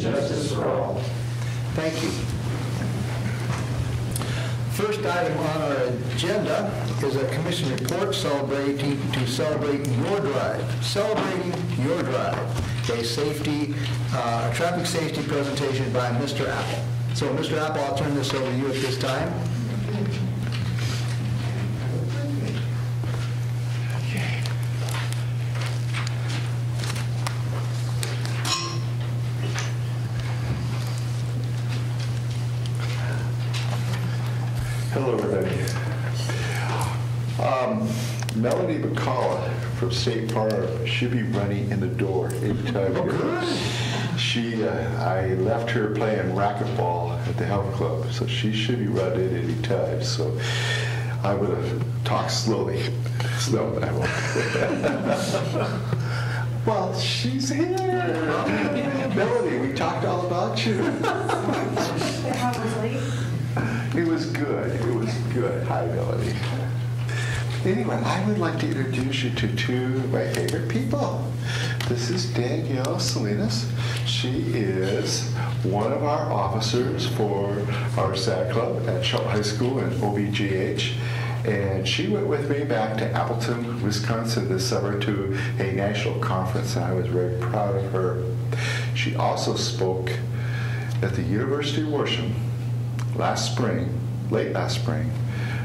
and justice for all. Thank you. First item on our agenda is a commission report celebrating your drive. Celebrating your drive. A traffic safety presentation by Mr. Apple. So, Mr. Apple, I'll turn this over to you at this time. Hello, everybody. Melanie McCullough from State Farm should be running in the door anytime. I left her playing racquetball at the health club, so she should be running any time. So I'm going to talk slowly. No, I won't. Well, she's here. Melanie, we talked all about you. How was late? It was good. It was good. Hi, Melanie. Anyway, I would like to introduce you to two of my favorite people. This is Danielle Salinas. She is one of our officers for our SAD Club at Shelton High School and OBGH. And she went with me back to Appleton, Wisconsin this summer to a national conference, and I was very proud of her. She also spoke at the University of Worcester late last spring,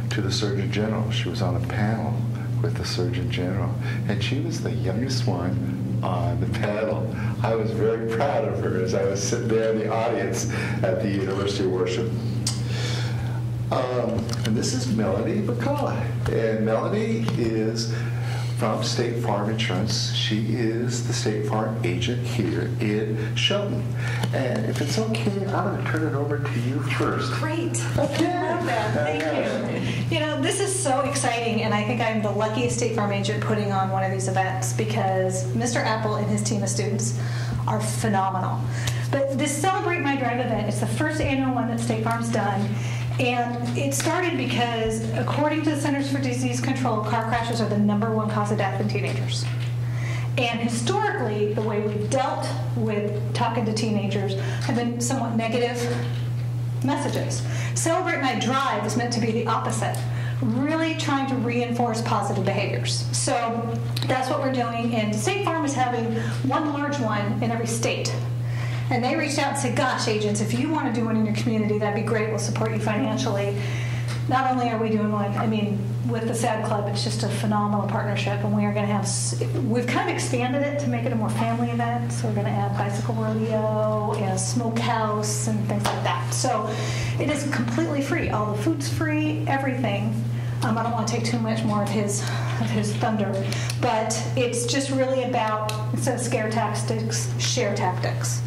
to the Surgeon General. She was on a panel with the Surgeon General, and she was the youngest one on the panel. I was very proud of her as I was sitting there in the audience at the University of Worcester. And this is Melanie McCullough. And Melanie is from State Farm Insurance. She is the State Farm agent here in Shelton. And if it's okay, I'm going to turn it over to you first. Great. Okay. I love that. Thank you. You know, this is so exciting, and I think I'm the luckiest State Farm agent putting on one of these events because Mr. Apple and his team of students are phenomenal. But this Celebrate My Drive event, it's the first annual one that State Farm's done. And it started because, according to the Centers for Disease Control, car crashes are the #1 cause of death in teenagers. And historically, the way we've dealt with talking to teenagers have been somewhat negative messages. Celebrate My Drive is meant to be the opposite, really trying to reinforce positive behaviors. So that's what we're doing, and State Farm is having one large one in every state. And they reached out and said, gosh, agents, if you want to do one in your community, that'd be great. We'll support you financially. Not only are we doing one, I mean, with the SAD Club, it's just a phenomenal partnership. And we are going to have, we've kind of expanded it to make it a more family event. So we're going to add bicycle rodeo and a smokehouse and things like that. So it is completely free. All the food's free, everything. I don't want to take too much more of his thunder, but it's just really about, instead of scare tactics, share tactics.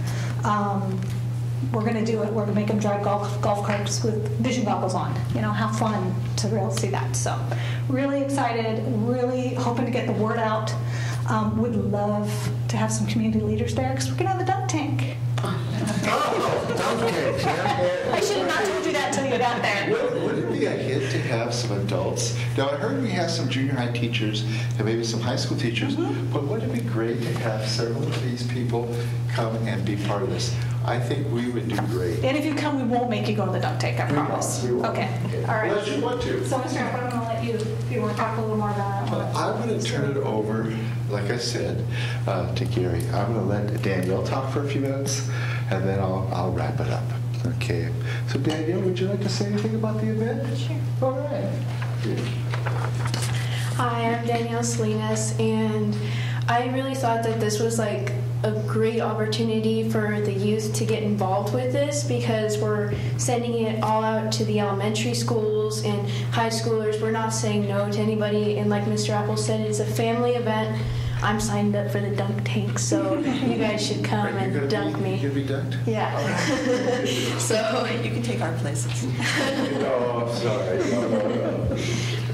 We're going to do it. We're going to make them drive golf carts with vision goggles on. You know, have fun to really see that. So, really excited. Really hoping to get the word out. Would love to have some community leaders there because we're going to have a dunk tank. Oh, dunk tanks, yeah. I should have not told you that until you got there. Would it be a hit to have some adults? Now, I heard we have some junior high teachers and maybe some high school teachers, but wouldn't it be great to have several of these people come and be part of this? I think we would do great. And if you come, we won't make you go to the dunk tank, I promise. We won't. Okay. All right. Unless you want to. So, Mr. Apple, I'm going to let you, if you want to talk a little more about that one. I'm going to turn it over, like I said, to Gary. I'm going to let Danielle talk for a few minutes, and then I'll wrap it up. Okay. So, Danielle, would you like to say anything about the event? Sure. All right. Hi, I'm Danielle Salinas, and I really thought that this was like a great opportunity for the youth to get involved with this because we're sending it all out to the elementary schools and high schoolers. We're not saying no to anybody, and like Mr. Apple said, it's a family event. I'm signed up for the dunk tank, so you guys should come and dunk me. You're going to be dunked? Yeah. So you can take our places. Oh, sorry.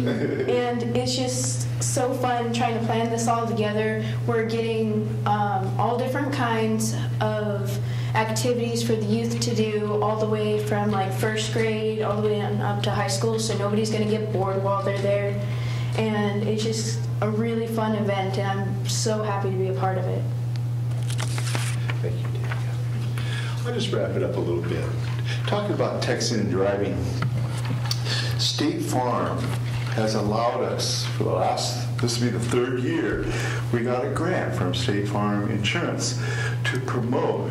No. And it's just so fun trying to plan this all together. We're getting all different kinds of activities for the youth to do, all the way from like first grade all the way on up to high school, so nobody's going to get bored while they're there. And it's just a really fun event, and I'm so happy to be a part of it. Thank you, Danielle. I'll just wrap it up a little bit. Talking about texting and driving, State Farm has allowed us for the last, this will be the 3rd year, we got a grant from State Farm Insurance to promote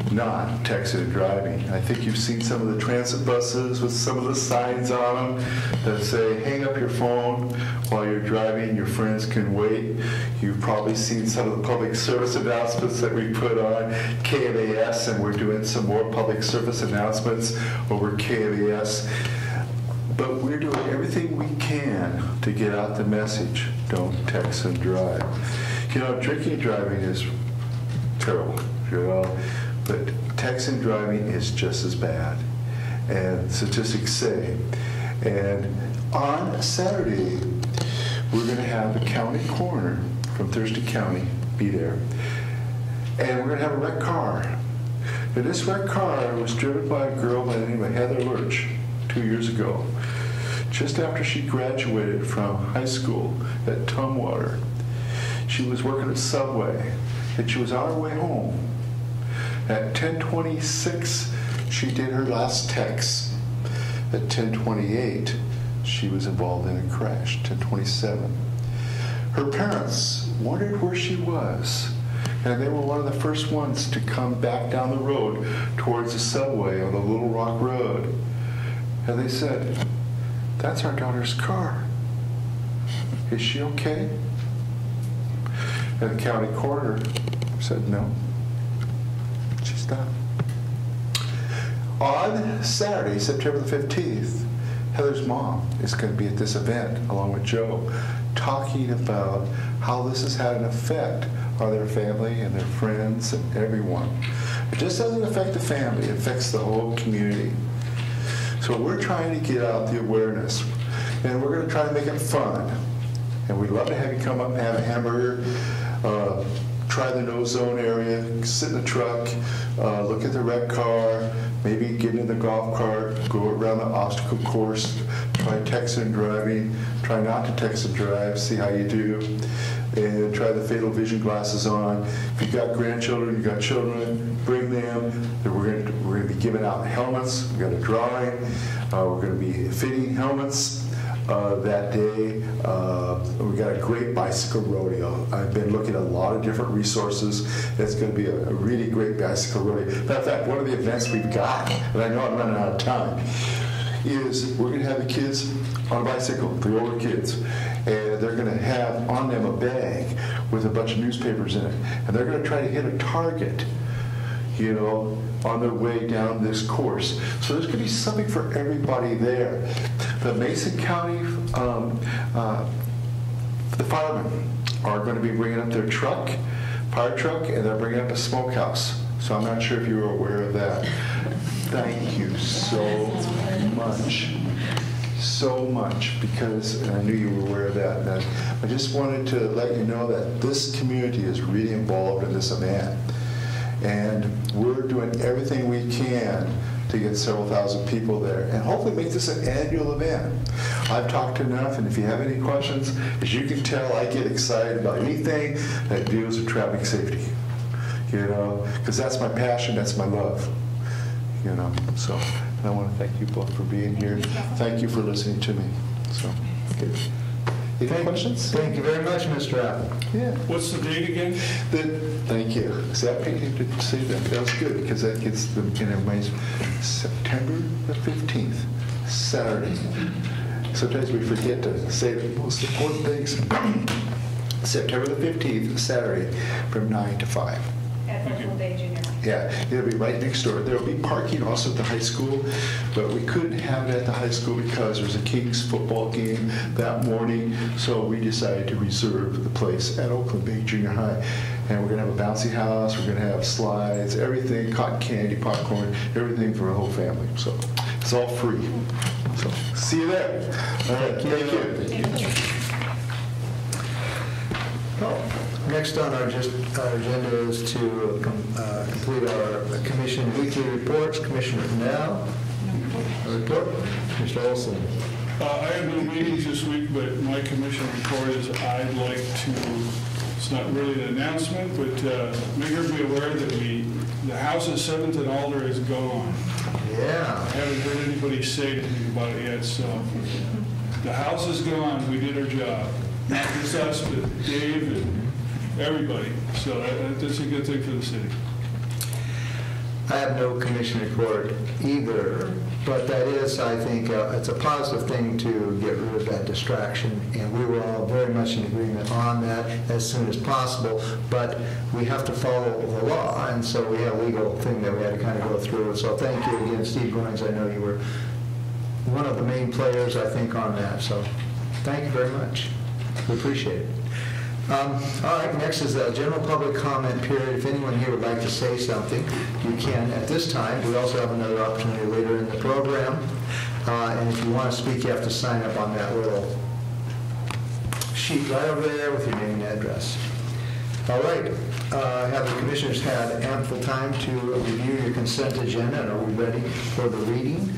not texting and driving. I think you've seen some of the transit buses with some of the signs on them that say, hang up your phone while you're driving, your friends can wait. You've probably seen some of the public service announcements that we put on KMAS, and we're doing some more public service announcents over KMAS. But we're doing everything we can to get out the message, don't text and drive. You know, drinking and driving is terrible, you know, but texting and driving is just as bad. And statistics say. And on Saturday, we're going to have a county coroner from Thurston County be there. And we're going to have a wrecked car. And this wrecked car was driven by a girl by the name of Heather Lurch 2 years ago, just after she graduated from high school at Tumwater. She was working at Subway, and she was on her way home. At 10:26, she did her last text. At 10:28, she was involved in a crash, 10:27. Her parents wondered where she was, and they were one of the first ones to come back down the road towards the Subway on the Little Rock Road. And they said, that's our daughter's car. Is she okay? And the county coroner said, no, she's not. On Saturday, September the 15th, Heather's mom is going to be at this event, along with Joe, talking about how this has had an effect on their family and their friends and everyone. It just doesn't affect the family, it affects the whole community. So we're trying to get out the awareness, and we're going to try to make it fun. And we'd love to have you come up and have a hamburger, try the no zone area, sit in the truck, look at the wrecked car, maybe get in the golf cart, go around the obstacle course, try text and driving, try not to text and drive, see how you do, and try the fatal vision glasses on. If you've got grandchildren, you've got children, bring them. We're going to be giving out helmets. We've got a drawing. We're going to be fitting helmets. That day. We got a great bicycle rodeo. I've been looking at a lot of different resources. It's going to be a really great bicycle rodeo. Matter of fact, one of the events we've got, and I know I'm running out of time, is we're going to have the kids on a bicycle, the older kids, and they're going to have on them a bag with a bunch of newspapers in it, and they're going to try to hit a target, you know, on their way down this course. So there's going to be something for everybody there. The Mason County, the firemen are going to be bringing up their truck, fire truck, and they're bringing up a smokehouse. So I'm not sure if you were aware of that. Thank you so much. So much, because I knew you were aware of that. And I just wanted to let you know that this community is really involved in this event. And we're doing everything we can to get several thousand people there and hopefully make this an annual event. I've talked enough, and if you have any questions, as you can tell, I get excited about anything that deals with traffic safety, you know, because that's my passion, that's my love, you know. So, and I want to thank you both for being here. Thank you for listening to me. So, good. Any questions? Thank you very much, Mr. Apple. Yeah. What's the date again? Thank you. Is that okay to say that? That was good, because that gets them in everybody's September the 15th, Saturday. Sometimes we forget to say the most important things. September the 15th, Saturday, from 9 to 5. At Oakland Bay Junior High. Yeah, it'll be right next door. There'll be parking also at the high school, but we couldn't have it at the high school because there's a Kings football game that morning, so we decided to reserve the place at Oakland Bay Junior High. And we're going to have a bouncy house, we're going to have slides, everything, cotton candy, popcorn, everything for the whole family. So it's all free. So see you there. All right, thank you. Next on our agenda is to complete our commission weekly reports. Commissioner Now, a report. Mr. Olson. I have no meetings this week, but my commission report is I'd like to It's not really an announcement, but make everybody aware that the house at 7th and Alder is gone. Yeah. I haven't heard anybody say anything about it yet, so the house is gone. We did our job. Not just us, but Dave and everybody. So that's a good thing for the city. I have no commission report either, but that is, I think, it's a positive thing to get rid of that distraction, and we were all very much in agreement on that as soon as possible, but we have to follow the law, and so we had a legal thing that we had to kind of go through. So thank you again, Steve Goins. I know you were one of the main players, I think, on that, so thank you very much. We appreciate it. All right, next is a general public comment period. If anyone here would like to say something, you can at this time. We also have another opportunity later in the program. And if you want to speak, you have to sign up on that little sheet right over there with your name and address. All right, have the commissioners had ample time to review your consent agenda, and are we ready for the reading?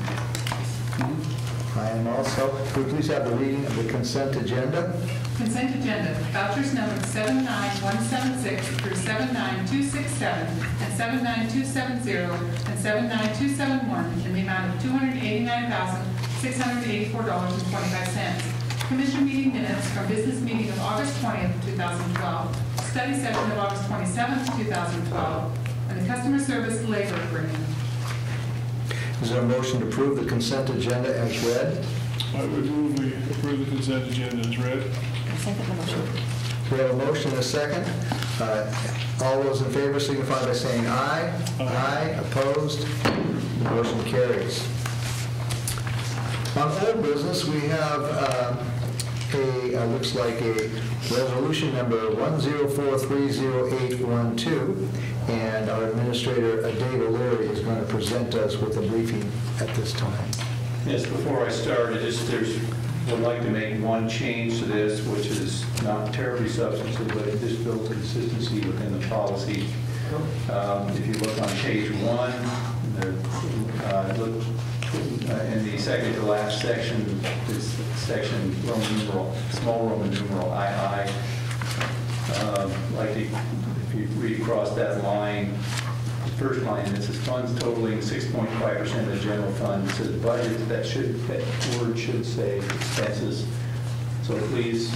I am also. Could we please have the reading of the consent agenda? Consent agenda, vouchers numbered 79176 through 79267 and 79270 and 79271 in the amount of $289,684.25. Commission meeting minutes from business meeting of August 20th, 2012, study session of August 27th, 2012, and the customer service labor agreement. Is there a motion to approve the consent agenda as read? I would move we approve the consent agenda as read. Second the motion. We have a motion and a second. All those in favor signify by saying aye. Aye. Opposed? Motion carries. On old business, we have looks like a resolution number 104300812, and our administrator, Dave O'Leary, is going to present us with a briefing at this time. Yes, before I start, would like to make one change to this, which is not terribly substantive, but it just builds consistency within the policy. If you look on page 1, in the second to last section, this section small Roman numeral II. Like if you read across that line, the first line, it says funds totaling 6.5% of the general fund. It says budget. That word should say expenses. So please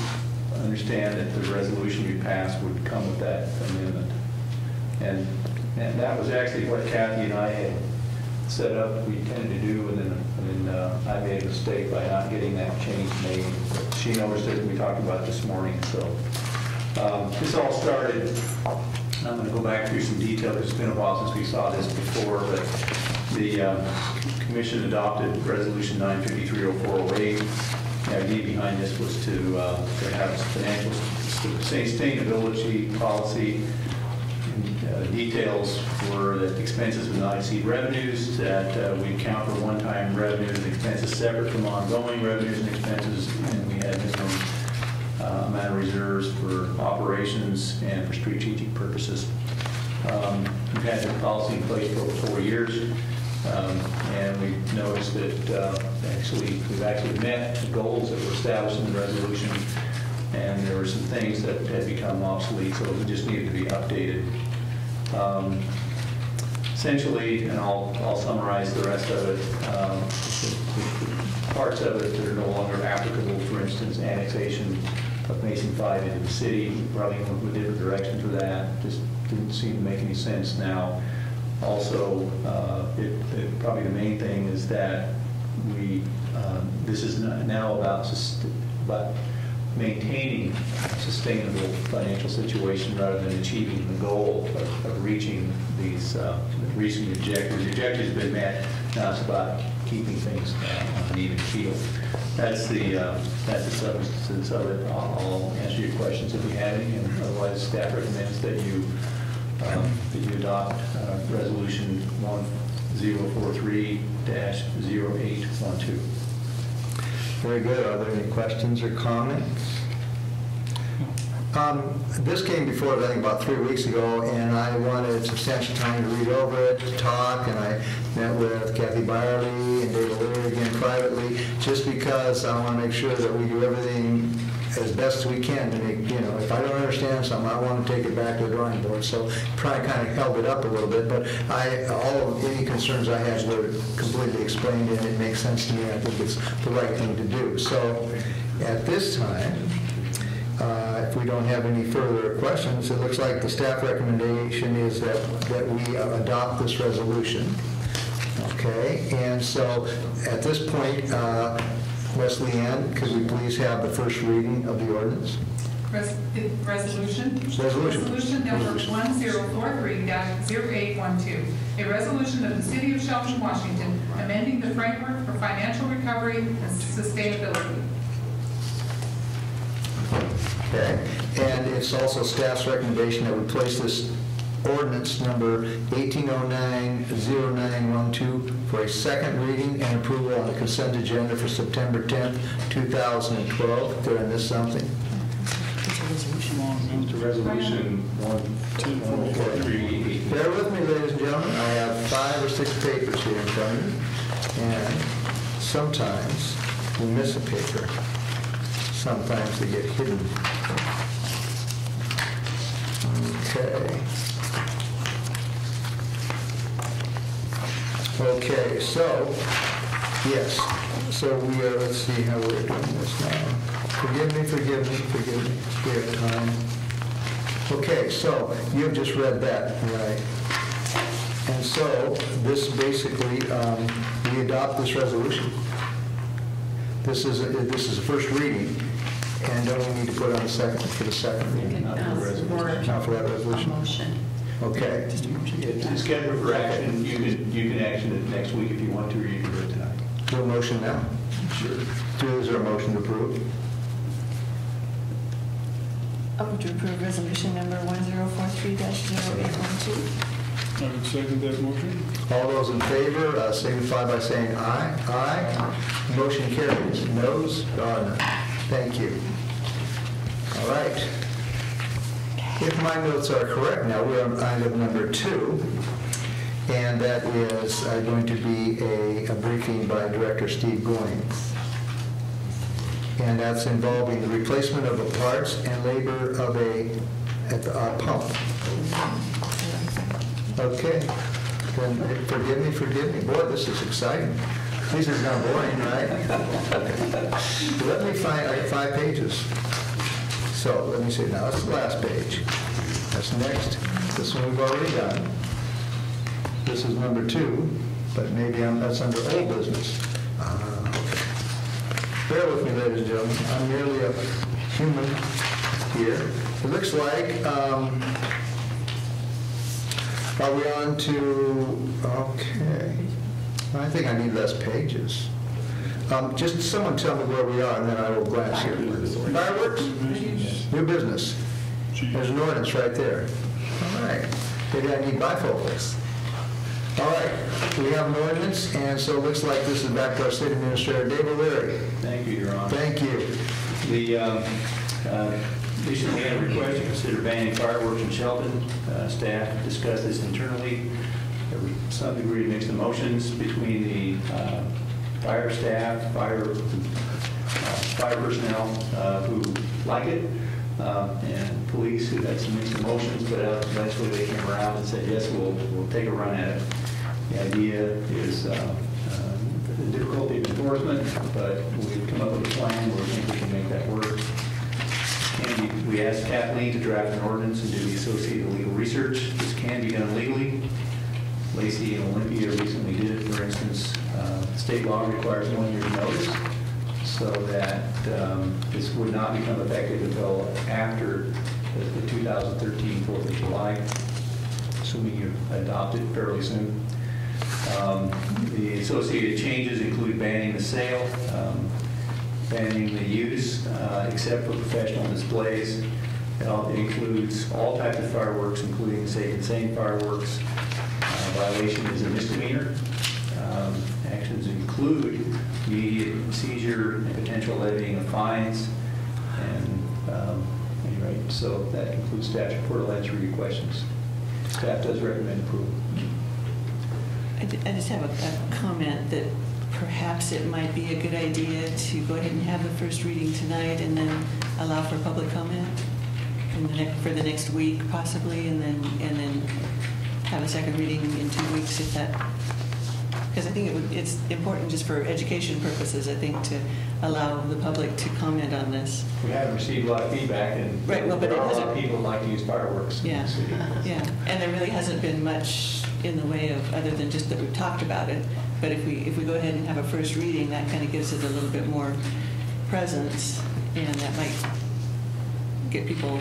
understand that the resolution you passed would come with that amendment. And that was actually what Kathy and I had set up, we intended to do, and then I made a mistake by not getting that change made. She noticed it, and we talked about it this morning. So this all started, I'm going to go back through some details. It's been a while since we saw this before, but the commission adopted Resolution 953-0408. The idea behind this was to have financial sustainability policy. Details were that expenses would not exceed revenues, that we account for one-time revenues and expenses separate from ongoing revenues and expenses, and we had minimum amount of reserves for operations and for strategic purposes. We've had this policy in place for over 4 years, and we noticed that we've actually met the goals that were established in the resolution, and there were some things that had become obsolete, so we just needed to be updated. Essentially, and I'll summarize the rest of it, parts of it that are no longer applicable, for instance, annexation of Mason 5 into the city. We probably went with a different direction for that. Just didn't seem to make any sense now. Also, probably the main thing is that this is now about maintaining a sustainable financial situation rather than achieving the goal of reaching these recent objectives. The objectives have been met. Now it's about keeping things on an even keel. That's the substance of it. I'll answer your questions if you have any, and otherwise staff recommends that you adopt Resolution 1043-0812. Very good. Are there any questions or comments? This came before us, I think, about 3 weeks ago, and I wanted substantial time to read over it, to talk, and I met with Kathy Byerly and Dave O'Leary again privately, just because I want to make sure that we do everything as best we can to make, if I don't understand something, I want to take it back to the drawing board. So probably kind of held it up a little bit, but any concerns I had were completely explained, and it makes sense to me. I think it's the right thing to do. So at this time, if we don't have any further questions, it looks like the staff recommendation is that we adopt this resolution. Okay, and so at this point, Leslie Ann, could we please have the first reading of the ordinance? Resolution number 1043-0812, a resolution of the City of Shelton, Washington, amending the framework for financial recovery and sustainability. Okay, and it's also staff's recommendation that we place this ordinance number 1809-0912 for a second reading and approval on the consent agenda for September 10th, 2012. Did I miss something? It's a resolution 143. Bear with me, ladies and gentlemen. I have 5 or 6 papers here in front of me, and sometimes we miss a paper. Sometimes they get hidden. Okay. Okay, so, yes. So we are, let's see how we're doing this now. Forgive me. We have time. Okay, so you've just read that, right? And so this basically, we adopt this resolution. This is a first reading, and don't we need to put on a second for the second reading? Not for that resolution. Motion. Okay. It's scheduled for action. You can action it next week if you want to, or you can do it tonight. Do a motion now? Sure. Is there a motion to approve? I would to approve resolution number 1043-0812. I would second that motion. All those in favor signify by saying aye. Aye. Motion carries. Noes? There are none. Thank you. All right. If my notes are correct now, we're on item number 2, and that is going to be a briefing by Director Steve Goins. And that's involving the replacement of the parts and labor of a pump. Okay. Then forgive me. Boy, this is exciting. This is not boring, right? Let me find, I got 5 pages. So let me see, now that's the last page. That's next. This one we've already done. This is number 2, but maybe that's under old business. Okay. Bear with me, ladies and gentlemen. I'm merely a human here. It looks like, are we on to, okay. I think I need less pages. Just someone tell me where we are, and then I will glance here. Fireworks? New business. There's an ordinance right there. All right. Maybe I need bifocals. All right. We have an ordinance, and so it looks like this is back to our State Administrator, Dave O'Leary. Thank you, Your Honor. Thank you. The recently had a request to consider banning fireworks in Shelton. Staff discussed this internally. There was some degree of mixed emotions between the fire staff, fire personnel who like it, and police who had some mixed emotions, but eventually they came around and said, yes, we'll take a run at it. The idea is the difficulty of enforcement, but we've come up with a plan where we think we can make that work. And we asked Kathleen to draft an ordinance and do the associated legal research. This can be done legally. Lacey and Olympia recently did it. For instance, state law requires 1 year's notice, so that this would not become effective until after the 2013 4th of July, assuming you adopt it fairly soon. The associated changes include banning the sale, banning the use, except for professional displays. It includes all types of fireworks, including safe and sane fireworks. Violation is a misdemeanor. Actions include immediate seizure and potential levying of fines. And right, so that concludes staff's report. I'll answer your questions. Staff does recommend approval. I just have a comment that perhaps it might be a good idea to go ahead and have the first reading tonight and then allow for public comment for the next week possibly, and then have a second reading in 2 weeks if that, because I think it's important just for education purposes, I think, to allow the public to comment on this. We haven't received a lot of feedback, and Right, well, but there it are a lot of hasn't- people that like to use fireworks. in Yeah, the city. yeah, and there really hasn't been much in the way of, other than just that we've talked about it, but if we go ahead and have a first reading, that kind of gives it a little bit more presence, and that might get people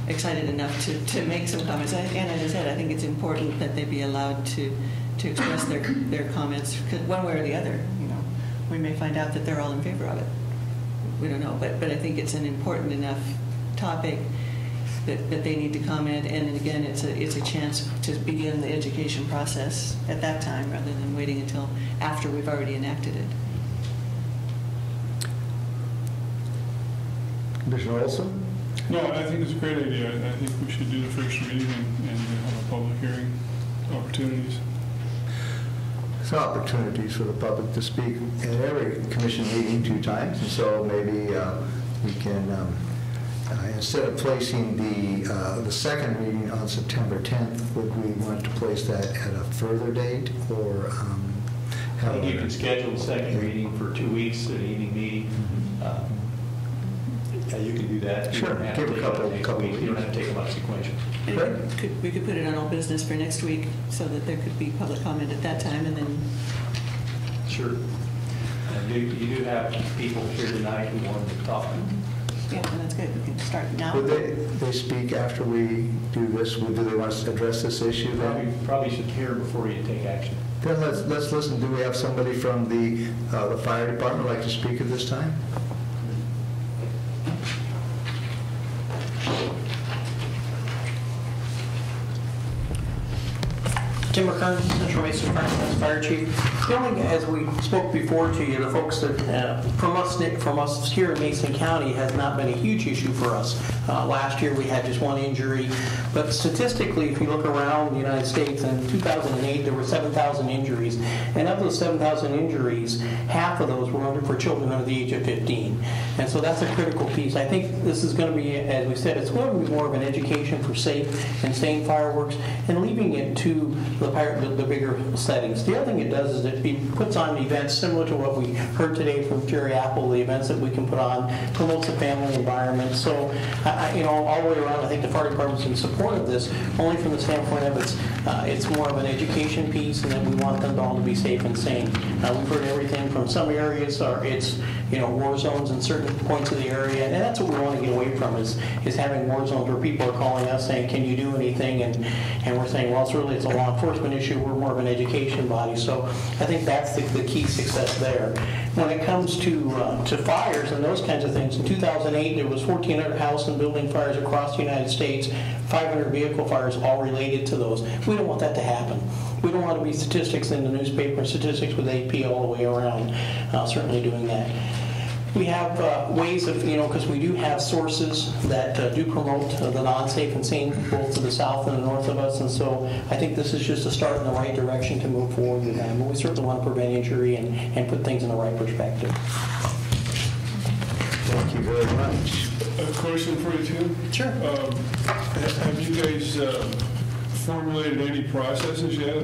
excited enough to make some comments. And as I said, I think it's important that they be allowed to express their comments, 'cause one way or the other. You know, we may find out that they're all in favor of it. We don't know, but I think it's an important enough topic that they need to comment. And then again, it's a chance to begin the education process at that time rather than waiting until after we've already enacted it. Commissioner Olson? No, I think it's a great idea. I think we should do the first reading and have a public hearing opportunities. There's opportunities for the public to speak in every commission meeting 2 times, and so maybe we can, instead of placing the second reading on September 10th, would we want to place that at a further date, or I think you can schedule the second reading for 2 weeks at an evening meeting. Yeah, you can do that. You Sure. don't have to Give a take it couple- next couple week. You don't weeks. have to take them up sequential. And Right. we could put it on old business for next week so that there could be public comment at that time, and then Sure. And you do have people here tonight who want to talk. yeah, and that's good. We can start now. would they speak after we do this? Do they want us to address this issue then? Probably should hear before you take action. Then let's listen. Do we have somebody from the fire department like to speak at this time? Tim McKern, Central Mason Fire Chief. The only, as we spoke before to you, the folks that from us here in Mason County has not been a huge issue for us. Last year we had just 1 injury, but statistically, if you look around the United States, in 2008 there were 7,000 injuries, and of those 7,000 injuries, half of those were for children under the age of 15. And so that's a critical piece. I think this is going to be, as we said, it's going to be more of an education for safe and sane fireworks, and leaving it to the bigger settings. The other thing it does is it puts on events similar to what we heard today from Jerry Apple, the events that we can put on, promotes a family environment. So, all the way around, I think the fire department's in support of this, only from the standpoint of it's more of an education piece, and that we want them all to be safe and sane. We've heard everything from some areas, it's war zones in certain points of the area, and that's what we want to get away from is having war zones where people are calling us saying, can you do anything? And we're saying, well, it's a law enforcement issue. We're more of an education body. So I think that's the key success there. When it comes to fires and those kinds of things, in 2008 there was 1,400 house and building fires across the United States, 500 vehicle fires, all related to those. We don't want that to happen. We don't want to be statistics in the newspaper and statistics with AP all the way around, certainly doing that. We have ways of, because we do have sources that do promote the non-safe and sane both to the south and the north of us, and so I think this is just a start in the right direction to move forward with that. But we certainly want to prevent injury and put things in the right perspective. Thank you very much. A question for you, Tim. Sure. Have you guys formulated any processes yet,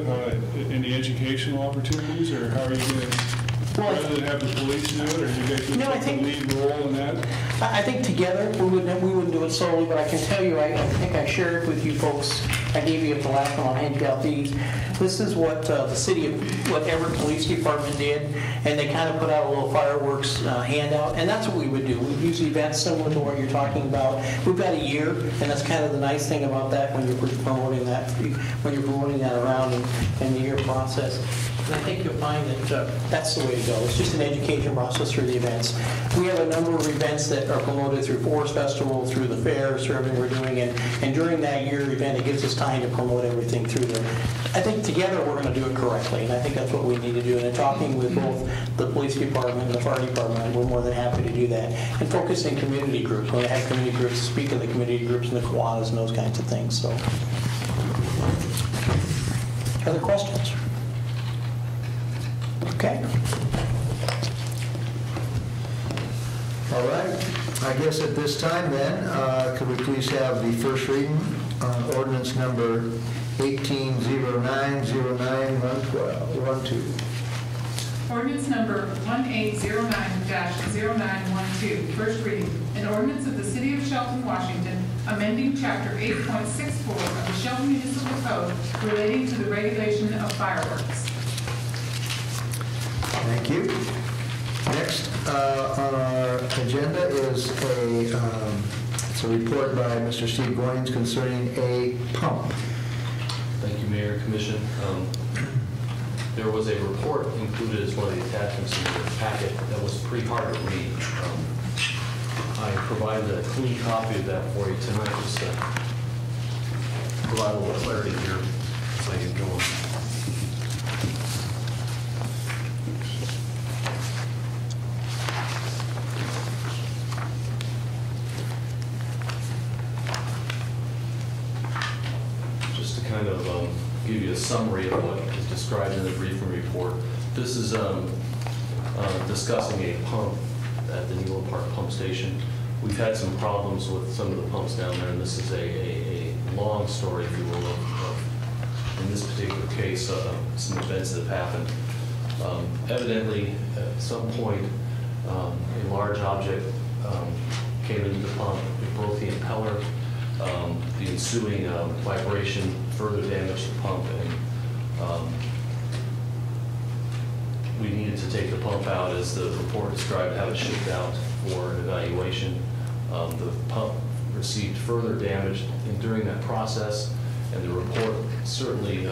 any educational opportunities, or how are you going to, rather than have the police do it, or you guys going to take the lead role in that? I think together we wouldn't do it solely, but I can tell you, I think I shared with you folks, I gave you the last one, I'll hand you out these. This is what the city of, what Everett Police Department did, and they kind of put out a little fireworks handout, and that's what we would do. We'd use events similar to what you're talking about. We've got a year, and that's kind of the nice thing about that when you're promoting that around in the year process. And I think you'll find that that's the way to go. It's just an education process through the events. We have a number of events that are promoted through Forest Festival, through the fairs, through everything we're doing, and during that year event, it gives us time to promote everything through there. I think together we're going to do it correctly, and I think that's what we need to do. And in talking with both the police department and the fire department, we're more than happy to do that. And focusing community groups. When they have community groups, speak of the community groups and the Kiwanis and those kinds of things. So, other questions? Okay. All right. I guess at this time then, could we please have the first reading on ordinance number 18090912? Ordinance number 1809-0912, first reading. An ordinance of the City of Shelton, Washington, amending Chapter 8.64 of the Shelton Municipal Code relating to the regulation of fireworks. Thank you. Next on our agenda is it's a report by Mr. Steve Goins concerning a pump. Thank you, Mayor and Commission. There was a report included as one of the attachments in the packet that was pretty hard to read. I provided a clean copy of that for you tonight, just to provide a little clarity here as I get going. Just to kind of give you a summary of what is described in the briefing report. This is discussing a pump at the Neyland Park Pump Station. We've had some problems with some of the pumps down there, and this is a long story, if you will, of in this particular case, some events that have happened. Evidently, at some point, a large object came into the pump. It broke the impeller. The ensuing vibration further damaged the pump, and we needed to take the pump out, as the report described, have it shipped out for an evaluation. The pump received further damage during that process, and the report certainly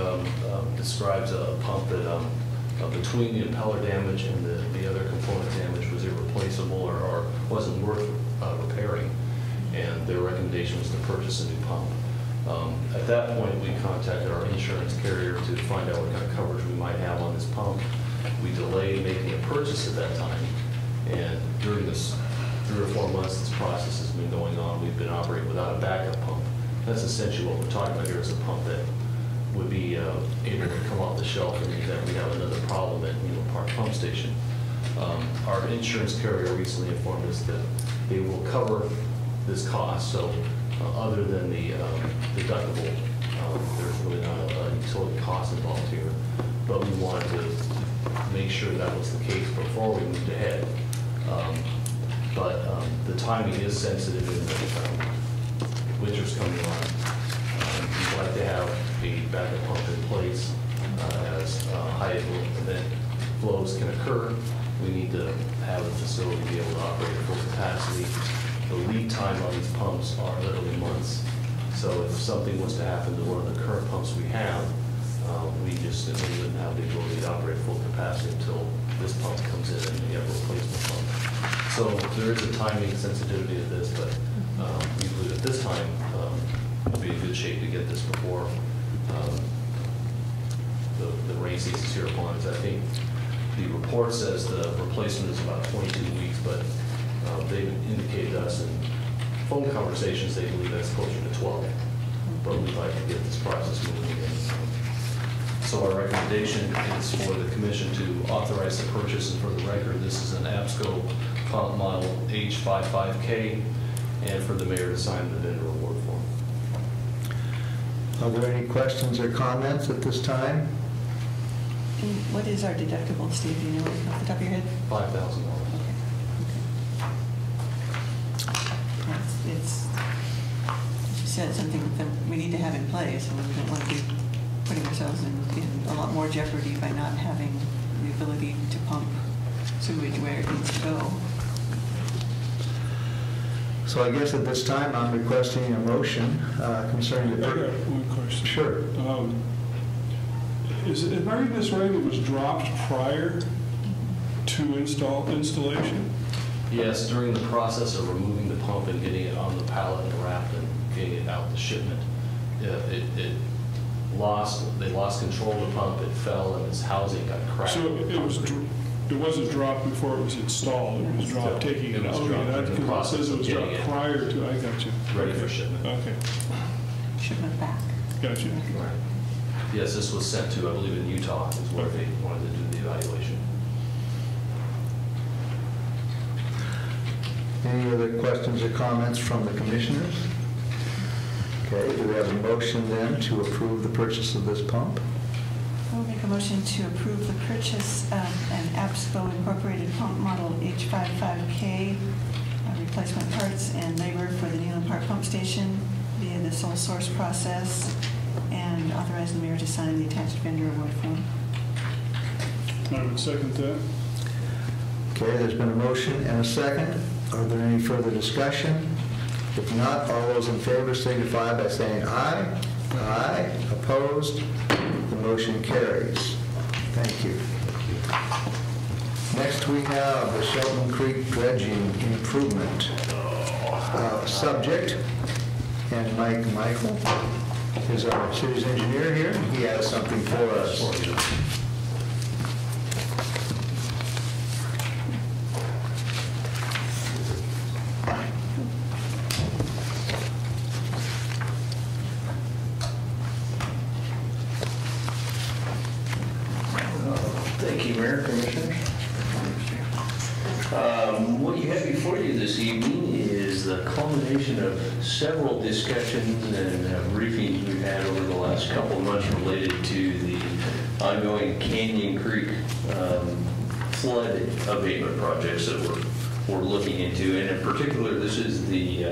describes a pump that between the impeller damage and the other component damage was irreplaceable or wasn't worth repairing, and their recommendation was to purchase a new pump. At that point, we contacted our insurance carrier to find out what kind of coverage we might have on this pump. We delayed making a purchase at that time, and during this 3 or 4 months this process has been going on, we've been operating without a backup pump. That's essentially what we're talking about here, is a pump that would be able to come off the shelf in the event we have another problem at Neyland Park Pump Station. Our insurance carrier recently informed us that they will cover this cost, so other than the deductible, there's really not a utility cost involved here, but we wanted to make sure that was the case before we moved ahead. But the timing is sensitive in that winter's coming on. We'd like to have a backup pump in place as high event flows can occur. We need to have the facility be able to operate at full capacity. The lead time on these pumps are literally months. So if something was to happen to one of the current pumps we have, we just simply wouldn't have the ability to operate full capacity until this pump comes in and we have a replacement pump. So there is a timing sensitivity to this, but we believe at this time we'll be in good shape to get this before the rain season is here upon us. I think the report says the replacement is about 22 weeks, but they've indicated to us in phone conversations they believe that's closer to 12. But we'd like to get this process moving again. So our recommendation is for the commission to authorize the purchase, and for the record, this is an APSCO pump model H55K, and for the mayor to sign the vendor award form. Are there any questions or comments at this time? And what is our deductible, Steve? Do you know off the top of your head? $5,000. It's, as you said, something that we need to have in place, and we don't want to be putting ourselves in a lot more jeopardy by not having the ability to pump sewage where it needs to go. So I guess at this time, I'm requesting a motion concerning I the... got one question. Sure. If I read this right, it was dropped prior to installation? Yes, during the process of removing the pump and getting it on the pallet and wrapped and getting it out the shipment, they lost control of the pump, it fell, and its housing got cracked. So it wasn't dropped before it was installed, it was dropped taking it out? Because it says it was dropped prior to, I got you. Ready for shipment. Okay, Shipment back. got you. Right. Yes, this was sent to, I believe, in Utah, is where they wanted to do the evaluation. Any other questions or comments from the commissioners? Okay, do we have a motion then to approve the purchase of this pump? I'll make a motion to approve the purchase of an APSCO incorporated pump model H55K, replacement parts and labor for the Neyland Park Pump Station via the sole source process, and authorize the mayor to sign the attached vendor award form. I would second that. Okay, there's been a motion and a second. Are there any further discussion? If not, all those in favor signify by saying aye. Aye. Opposed? The motion carries. Thank you. Next, we have the Shelton Creek dredging improvement subject. And Mike Michael is our city's engineer here. He has something for us. Thank you, Mayor, Commissioners. What you have before you this evening is the culmination of several discussions and briefings we've had over the last couple of months related to the ongoing Canyon Creek flood abatement projects that we're looking into. And in particular, this is the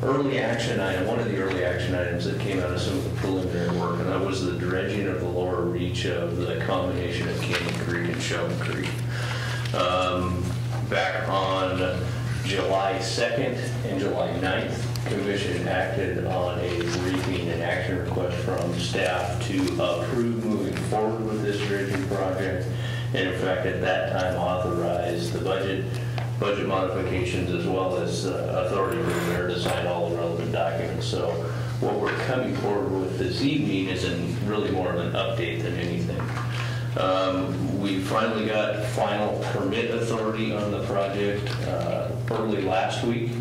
early action item, one of the early action items that came out of some of the preliminary work, and that was the dredging of the lower reach of the combination of Canyon Creek and Shelton Creek. Back on July 2nd and July 9th, Commission acted on a briefing and action request from staff to approve moving forward with this dredging project, and in fact at that time authorized the budget modifications as well as authority for the mayor to sign all the relevant documents. So what we're coming forward with this evening is really more of an update than anything. We finally got final permit authority on the project early last week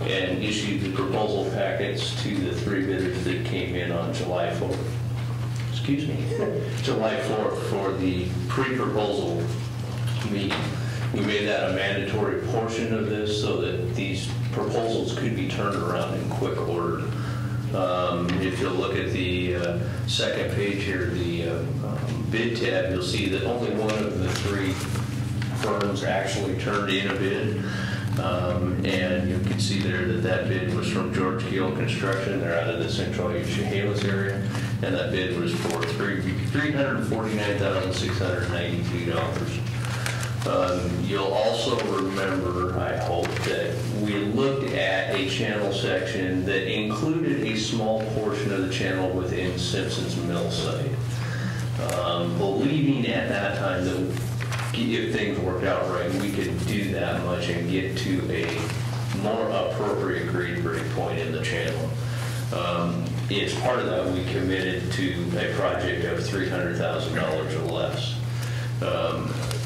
and issued the proposal packets to the 3 bidders that came in on July 4th. Excuse me, July 4th for the pre-proposal meeting. We made that a mandatory portion of this so that these proposals could be turned around in quick order. If you look at the second page here, the bid tab, you'll see that only one of the 3 firms actually turned in a bid. And you can see there that bid was from George Gill Construction. They're out of the Central Chehalis area. And that bid was for $349,692. You'll also remember, I hope, that we looked at a channel section that included a small portion of the channel within Simpson's Mill site. Believing at that time that if things worked out right, we could do that much and get to a more appropriate grade break point in the channel. As part of that, we committed to a project of $300,000 or less.